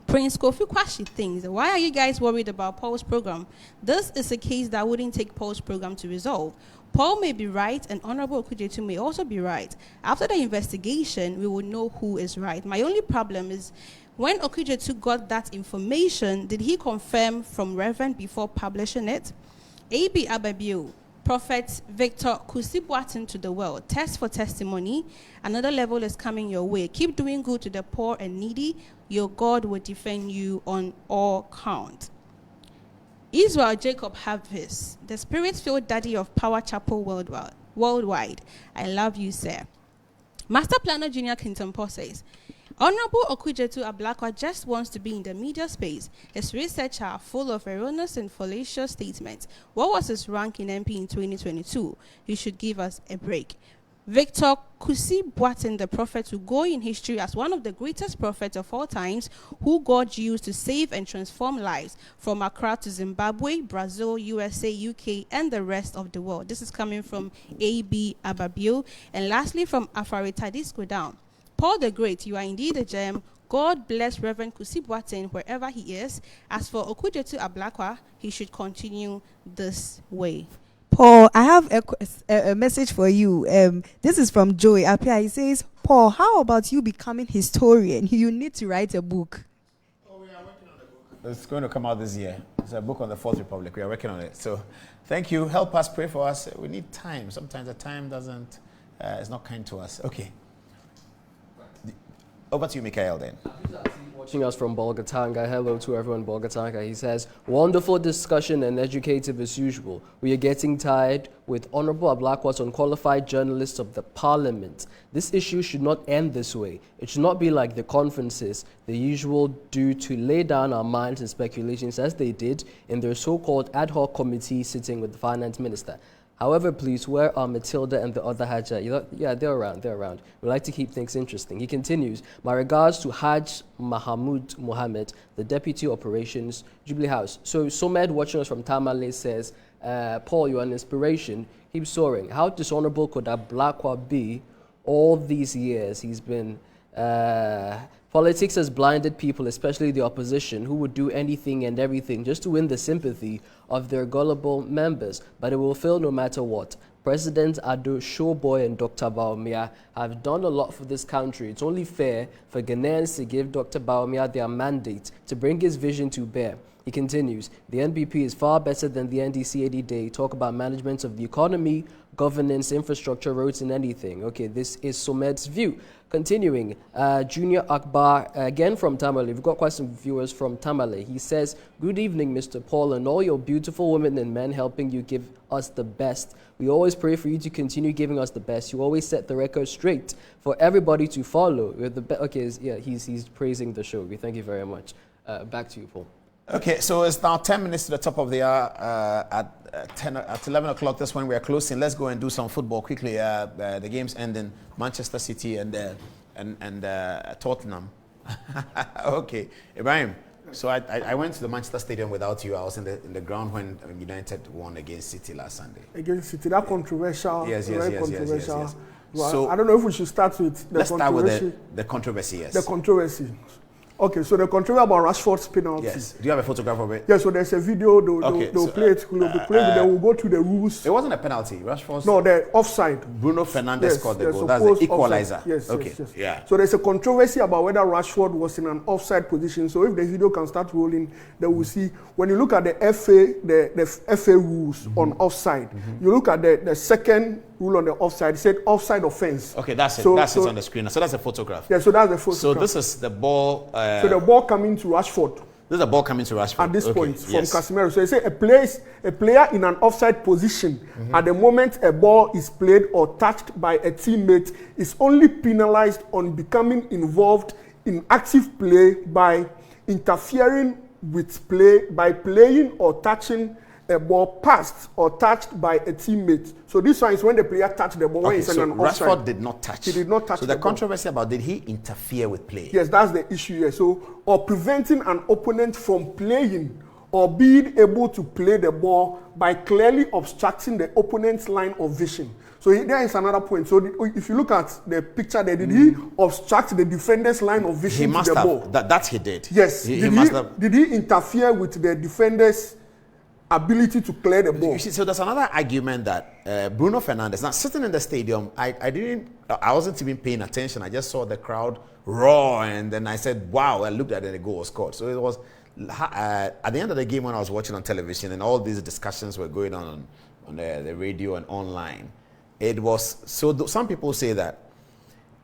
Prince Kofi Kwashi thinks, why are you guys worried about Paul's program? This is a case that wouldn't take Paul's program to resolve. Paul may be right, and Honorable Okudzeto may also be right. After the investigation, we will know who is right. My only problem is, when Okudzeto got that information, did he confirm from Reverend before publishing it? A.B. Ababio, Prophet Victor Kusi Boateng to the world. Test for testimony. Another level is coming your way. Keep doing good to the poor and needy. Your God will defend you on all count. Israel Jacob Harvest, the spirit-filled daddy of Power Chapel worldwide. I love you, sir. Master Planner Junior Kinton Paul says, Honorable Okudzeto Ablakwa just wants to be in the media space. His research are full of erroneous and fallacious statements. What was his rank in MP in 2022? You should give us a break. Victor Kusi Boateng, the prophet, will go in history as one of the greatest prophets of all times, who God used to save and transform lives from Accra to Zimbabwe, Brazil, USA, UK, and the rest of the world. This is coming from A.B. Ababio. And lastly, from Afaritadisco down. Paul the Great, you are indeed a gem. God bless Reverend Kusi Boateng wherever he is. As for Okudzeto Ablakwa, he should continue this way. Paul, I have a message for you. This is from Joey Apia. He says, Paul, how about you becoming historian? You need to write a book. Oh, we are working on the book. It's going to come out this year. It's a book on the Fourth Republic. We are working on it. So thank you. Help us, pray for us. We need time. Sometimes the time doesn't, it's not kind to us. Okay. Over to you, Mikhail, then. Watching us from Boateng. Hello to everyone in Boateng. He says, wonderful discussion and educative as usual. We are getting tired with Honorable Ablakwa's unqualified journalists of the parliament. This issue should not end this way. It should not be like the conferences the usual do to lay down our minds and speculations as they did in their so-called ad hoc committee sitting with the finance minister. However, please, where are Matilda and the other Hajj? Yeah, they're around. We like to keep things interesting. He continues, my regards to Hajj Mahamud Mohammed, the Deputy Operations, Jubilee House. So Somed, watching us from Tamale, says, Paul, you're an inspiration. Keep soaring. How dishonorable could Ablakwa be all these years? He's been... Politics has blinded people, especially the opposition, who would do anything and everything just to win the sympathy of their gullible members, but it will fail no matter what. President Ado Showboy and Dr. Baumia have done a lot for this country. It's only fair for Ghanaians to give Dr. Baumia their mandate to bring his vision to bear. He continues, the NBP is far better than the NDC any day. Talk about management of the economy, governance, infrastructure, roads, and anything. Okay, this is Somed's view. Continuing, Junior Akbar, again from Tamale. We've got quite some viewers from Tamale. He says, good evening, Mr. Paul, and all your beautiful women and men helping you give us the best. We always pray for you to continue giving us the best. You always set the record straight for everybody to follow. You're the Okay, yeah, he's praising the show. We thank you very much. Back to you, Paul. Okay, so it's now 10 minutes to the top of the hour. At 11 o'clock, that's when we are closing. Let's go and do some football quickly. The game's ending. Manchester City and Tottenham. Okay, Ibrahim. So I went to the Manchester Stadium without you. I was in the ground when United won against City last Sunday. Against City, that controversial. Yes. Well, so I don't know if we should start with the let's controversy. start with the controversy, yes. The controversy. Okay, so the controversy about Rashford's penalty. Yes. Do you have a photograph of it? Yeah, so there's a video. They'll play it. Then we'll go to the rules. It wasn't a penalty. Rashford's... No, the offside. Bruno Fernandes scored the goal. That's the equalizer. Offside. Yes, okay. Yes. Yeah. So there's a controversy about whether Rashford was in an offside position. So if the video can start rolling, then we'll see. When you look at the FA rules on offside, you look at the second rule on the offside, it said offside offense. Okay, that's it. That's it on the screen. So that's a photograph. Yeah, so that's the photograph. So this is the ball. So the ball coming to Rashford. This is the ball coming to Rashford. At this point, from Casemiro. So you say a player in an offside position, at the moment a ball is played or touched by a teammate, is only penalized on becoming involved in active play by interfering with play, by playing or touching a ball passed or touched by a teammate. So this one is when the player touched the ball when it's so an offside. Rashford did not touch. He did not touch So the controversy about did he interfere with play? Yes, that's the issue here. So, or preventing an opponent from playing or being able to play the ball by clearly obstructing the opponent's line of vision. So there is another point. So if you look at the picture there, did he obstruct the defender's line of vision He must to the have. ball? That he did. Yes. He must have. Did he interfere with the defender's ability to clear the ball? You see, so there's another argument that Bruno Fernandes, now sitting in the stadium, I wasn't even paying attention. I just saw the crowd roar, and then I said, wow, I looked at it and the goal was scored. So it was at the end of the game when I was watching on television and all these discussions were going on the radio and online. It was, so some people say that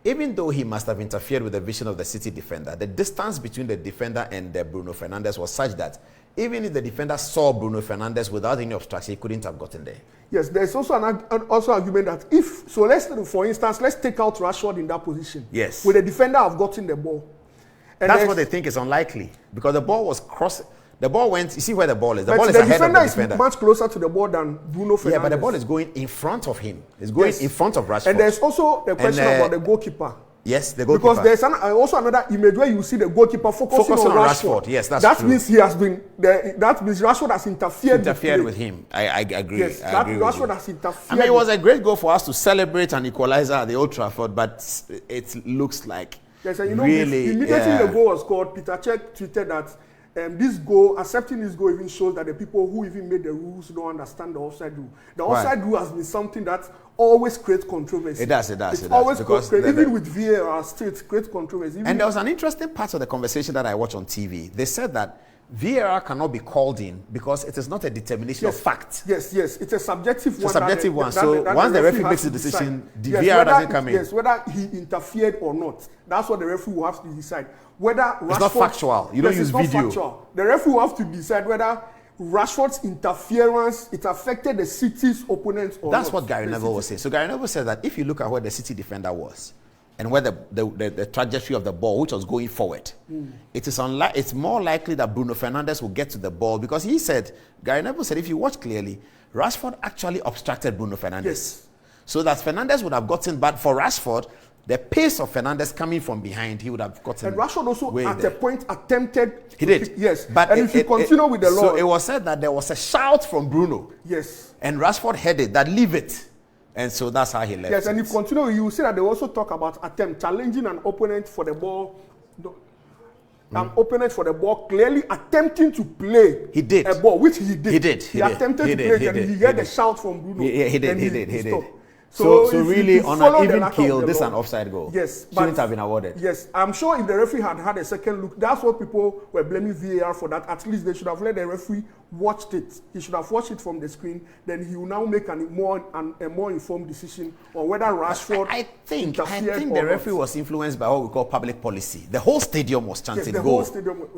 even though he must have interfered with the vision of the City defender, the distance between the defender and the Bruno Fernandes was such that even if the defender saw Bruno Fernandes without any obstruction, he couldn't have gotten there. Yes, there's also an argument that if, so for instance, let's take out Rashford in that position. Yes. Would the defender have gotten the ball? And that's what they think is unlikely because the ball was crossing. The ball went, you see where the ball is. The ball is the ahead of the defender. is much closer to the ball than Bruno Fernandes. Yeah, but the ball is going in front of him. It's going in front of Rashford. And there's also the question about the goalkeeper. Yes, the goalkeeper. Because there's also another image where you see the goalkeeper focusing on Rashford. Yes, that's that true. Means he has been. That means Rashford has interfered with him. I agree. Yes, Rashford has interfered. I mean, it was a great goal for us to celebrate an equalizer at the Old Trafford, but it looks like really. Immediately the goal was scored, Peter Cech tweeted that this goal, accepting this goal even shows that the people who even made the rules don't understand the offside rule. The offside rule has been something that always creates controversy. It does. It always creates, even with VAR, still it creates controversy. And there was an interesting part of the conversation that I watched on TV. They said that VAR cannot be called in because it is not a determination of fact. Yes, it's a subjective one. It's a subjective one. So once the referee makes a decision, the VAR doesn't come in. Yes, whether he interfered or not. That's what the referee will have to decide. Whether Rashford, it's not factual. You don't use video. Factual. The referee will have to decide whether Rashford's interference, it affected the City's opponents or That's not. what Gary Neville was saying. So Gary Neville said that if you look at where the City defender was and where the trajectory of the ball, which was going forward, it's more likely that Bruno Fernandes will get to the ball because he said, Gary Neville said, if you watch clearly, Rashford actually obstructed Bruno Fernandes. Yes. So that Fernandes would have gotten, but for Rashford, the pace of Fernandes coming from behind, he would have gotten. And Rashford also at a point attempted. He did. Yes. But and if you continue with the law. So it was said that there was a shout from Bruno. Yes. And Rashford headed that, leave it. And so that's how he left. Yes, and if you continue, you see that they also talk about challenging an opponent for the ball. An opponent for the ball, clearly attempting to play he did. a ball, which he did. He did. He attempted to play, and he heard the shout from Bruno. He did. Stopped. So really, on an even kill, this is an offside goal. Yes. Shouldn't have been awarded. Yes. I'm sure if the referee had a second look, that's what people were blaming VAR for, that at least they should have let the referee watch it. He should have watched it from the screen. Then he will now make a more informed decision on whether Rashford I think the referee was influenced by what we call public policy. The whole stadium was chanting goal.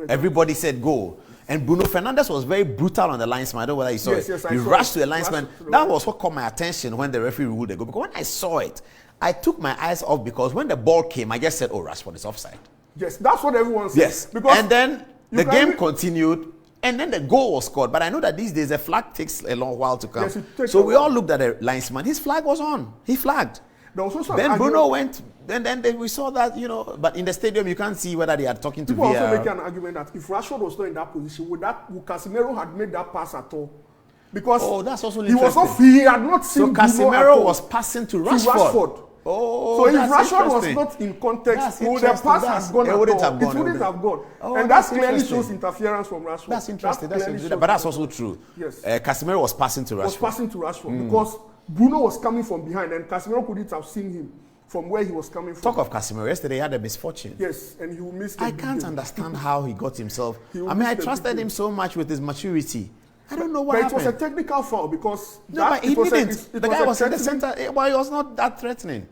Everybody said goal. And Bruno Fernandes was very brutal on the linesman. I don't know whether you saw it. He rushed to the linesman. That was what caught my attention when the referee ruled the goal. Because when I saw it, I took my eyes off because when the ball came, I just said, oh, Rashford is offside. Yes, that's what everyone said. Yes. And then the game continued, and then the goal was scored. But I know that these days the flag takes a long while to come. Yes, so we all looked at the linesman. His flag was on. He flagged. Then Bruno went, then we saw that, but in the stadium you can't see whether they are talking to VAR. People also make an argument that if Rashford was not in that position, would Casemiro had made that pass at all? Because that's also he had not seen so Casemiro was passing to Rashford. So if Rashford was not in context, the pass has gone at all. It wouldn't have gone. And that clearly shows interference from Rashford. That's interesting. But that's also true. Yes. Casemiro was passing to Rashford. Because Bruno was coming from behind and Casemiro couldn't have seen him from where he was coming from. Talk of Casemiro. Yesterday he had a misfortune. Yes, and he missed. I can't understand how he got himself. I trusted him so much with his maturity. I don't know what happened. But it was a technical foul because but he didn't. The guy was in the center. Well, he was not that threatening.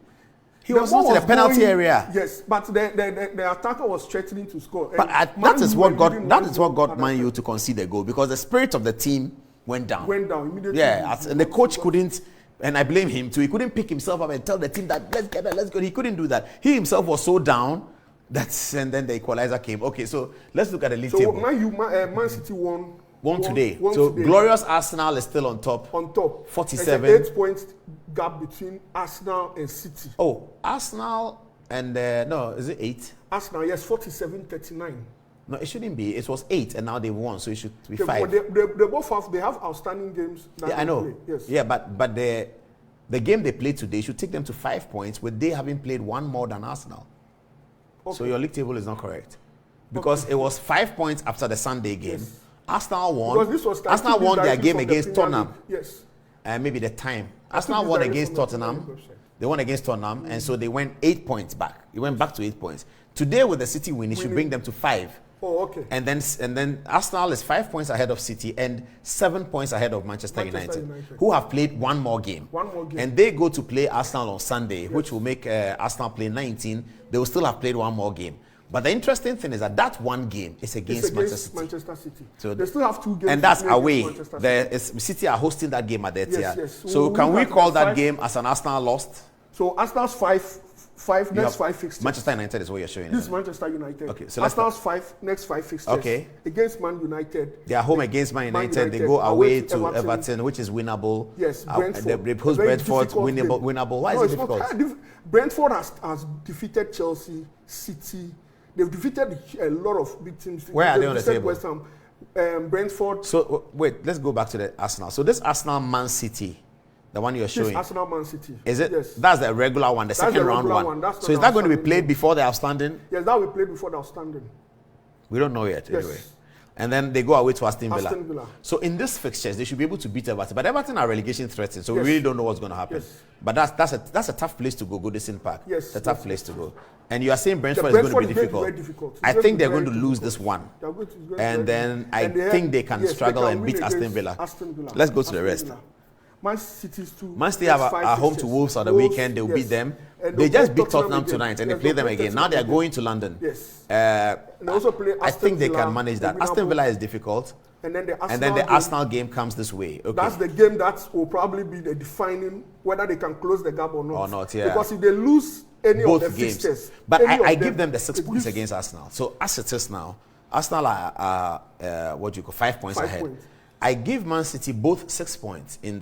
He was not in the penalty area. Yes, but the attacker was threatening to score. But that is what got Man U to concede the goal because the spirit of the team went down. Immediately. Yeah, and the coach couldn't. And I blame him too. He couldn't pick himself up and tell the team that let's go. He couldn't do that. He himself was so down and then the equalizer came. Okay, so let's look at the league table. Man City won Won today. Won So today. glorious Arsenal is still on top. On top. 47. There's an 8 point gap between Arsenal and City. Oh, Arsenal and no, is it 8? Arsenal, yes, 47-39. No, it shouldn't be. It was 8, and now they won, so it should be Okay, 5. but they both have outstanding games. That Yeah, I they know. play. Yes. Yeah, but the game they played today should take them to 5 points, with they having played one more than Arsenal. So your league table is not correct, because it was 5 points after the Sunday game. Yes. Arsenal won. Because this was Arsenal won their game from the against Premier Tottenham. League. Yes. Maybe the time. I Arsenal think won it's against directly from the Tottenham. Premier League website. They won against Tottenham, and so they went 8 points back. It went back to 8 points. Today, with the City win, it should bring them to 5. Oh, okay. And then Arsenal is 5 points ahead of City and 7 points ahead of Manchester United, who have played one more game. One more game. And they go to play Arsenal on Sunday, which will make Arsenal play 19. They will still have played one more game. But the interesting thing is that one game is against Manchester City. So they still have 2 games. and that's to play away. against Manchester City. City are hosting that game at their tier. Yes. So can we look at call the that 5 game as an Arsenal lost? So Arsenal's next 5 fixtures. Manchester United is what you're showing. This is isn't it? Manchester United. Okay, so Arsenal's next 5 fixtures. Okay. Against Man United. They are home against Man United. They go away to Everton, which is winnable. Yes, Brentford. They host Brentford, winnable. Why is it difficult? Brentford has defeated Chelsea, City. They've defeated a lot of big teams. Where are they on the table? West Ham, Brentford. So wait, let's go back to the Arsenal. So this Arsenal Man City, the one you're showing, Arsenal Man City. is it? Yes. That's the regular one, the second round one. So is that going to be played before the outstanding? Yes, that will be played before the outstanding. We don't know yet. Yes. Anyway. And then they go away to Aston Villa. Aston Villa. So in this fixtures, they should be able to beat Everton. But Everton are relegation threatened, so we really don't know what's going to happen. Yes. But that's a tough place to go, Goodison Park. Yes, It's a tough yes, place to go. And you are saying Brentford is Brentford going to be is very difficult. difficult. I It's think they're very going to lose difficult. this one. They're going to- And then I think they can struggle and beat Aston Villa. Let's go to the rest. Man City's two. Man City are home to Wolves on the weekend. They'll beat them. And They they'll just play beat Tottenham again. tonight, and they Yes, play they'll them play again. Now Tottenham they are again. going to London. Yes. And they also play I think they Aston can manage Villa, that. the Aston winnable. Villa is difficult. And then the And Arsenal game comes this way. Okay. That's the game that will probably be the defining whether they can close the gap or not. Or not, yeah. Because if they lose any Both of the games. fixtures, But any I of give them the it 6 points gives against Arsenal. So as it is now, Arsenal are 5 points 5 ahead. points. I give Man City both 6 points in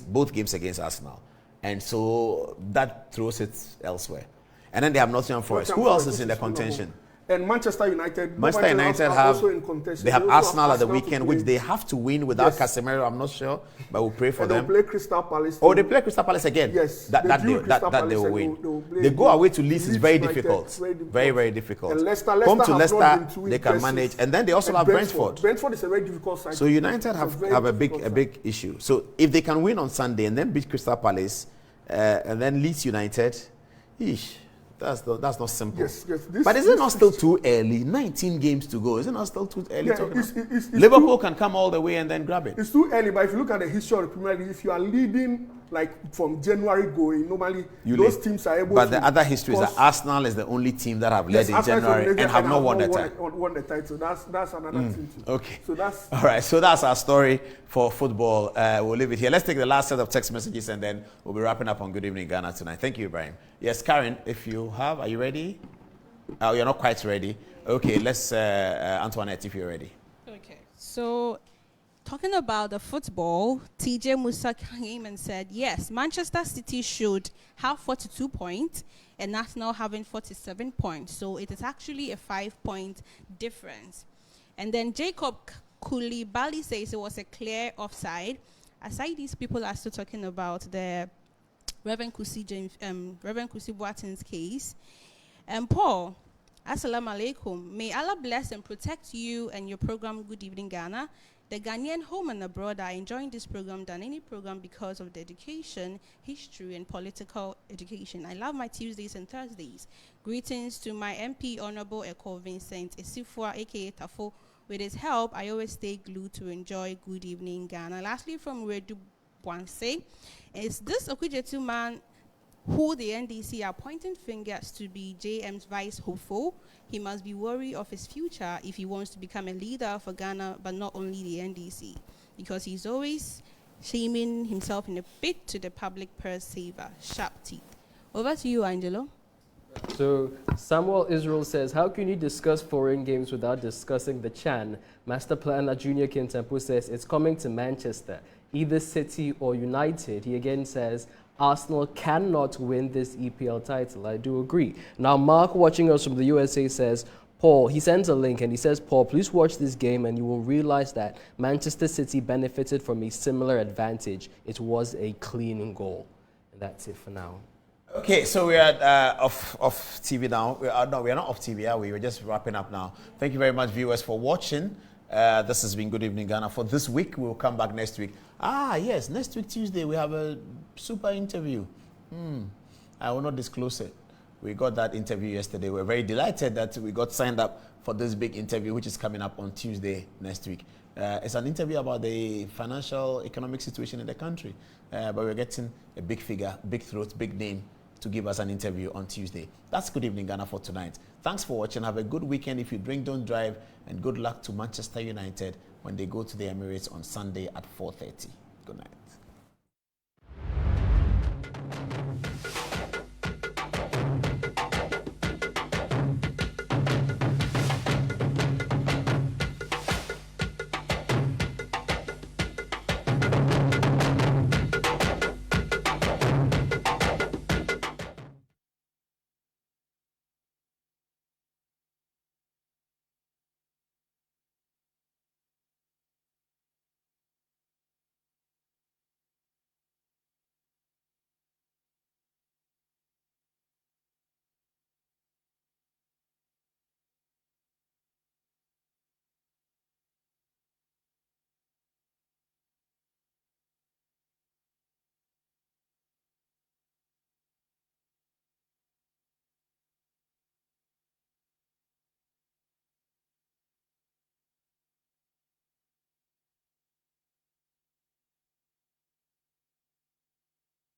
both games against Arsenal. And so that throws it elsewhere. And then they have Nottingham Forest. Who else is in the contention? And Manchester United. Manchester United are have also in contention. they have also Arsenal at the to weekend, play. which they have to win without Yes. Casemiro. I'm not sure, but we'll pray for And them. they'll play Crystal Palace. Oh, they play Crystal Palace again. Yes, that they that do they, Crystal that they will Palace win. and they'll play They go away to Leeds. It's Leeds very United, difficult. very difficult. Very, very difficult. And Leicester Home to have not Leicester, been too they can impressive. manage, and then they also And have Brentford. Brentford is a very difficult side. So United It's have very a difficult big issue. So if they can win on Sunday and then beat Crystal Palace, and then Leeds United, that's not simple. Yes. But is it not still too early? 19 games to go. Is it not still too early? Yeah, talking it's about? Liverpool can come all the way and then grab it. It's too early, but if you look at the history of the Premier League, if you are leading like from January going, normally those teams are able but to. But the other history is that Arsenal is the only team that have led in January and have not won the title. Won the title. That's another thing too. Okay. So that's all right. So that's our story for football. We'll leave it here. Let's take the last set of text messages and then we'll be wrapping up on Good Evening Ghana tonight. Thank you, Ibrahim. Yes, Karen, if you have, are you ready? Oh, you're not quite ready. Okay, let's Antoinette, if you're ready. Okay. So, talking about the football, TJ Musa came and said, yes, Manchester City should have 42 points and Arsenal having 47 points. So it is actually a 5-point difference. And then Jacob Koulibaly says it was a clear offside. Aside these people are still talking about the Reverend Kusi Boateng's case. And Paul, Assalamu alaikum. May Allah bless and protect you and your program, Good Evening Ghana. The Ghanaian home and abroad are enjoying this program than any program because of the education, history, and political education. I love my Tuesdays and Thursdays. Greetings to my MP, Honorable Eko Vincent Esifua, aka Tafo. With his help, I always stay glued to enjoy Good Evening Ghana. Lastly, from Redu Bwanse, is this Okudzeto man who the NDC are pointing fingers to be JM's vice hopeful? He must be worried of his future if he wants to become a leader for Ghana, but not only the NDC, because he's always shaming himself in a bid to the public purse saver. Sharp teeth. Over to you, Angelo. So Samuel Israel says, how can you discuss foreign games without discussing the Chan? Master Planner Junior Kintempo says, it's coming to Manchester, either City or United. He again says, Arsenal cannot win this EPL title. I do agree. Now, Mark, watching us from the USA, says, Paul, he sends a link and he says, Paul, please watch this game and you will realize that Manchester City benefited from a similar advantage. It was a clean goal. And that's it for now. Okay, so we are off TV now. We are not off TV, are we? We're just wrapping up now. Thank you very much, viewers, for watching. This has been Good Evening Ghana. For this week, we'll come back next week. Yes, next week, Tuesday, we have a super interview. I will not disclose it. We got that interview yesterday. We're very delighted that we got signed up for this big interview, which is coming up on Tuesday next week. It's an interview about the financial, economic situation in the country. But we're getting a big figure, big throat, big name to give us an interview on Tuesday. That's Good Evening Ghana for tonight. Thanks for watching. Have a good weekend. If you drink, don't drive. And good luck to Manchester United when they go to the Emirates on Sunday at 4:30. Good night.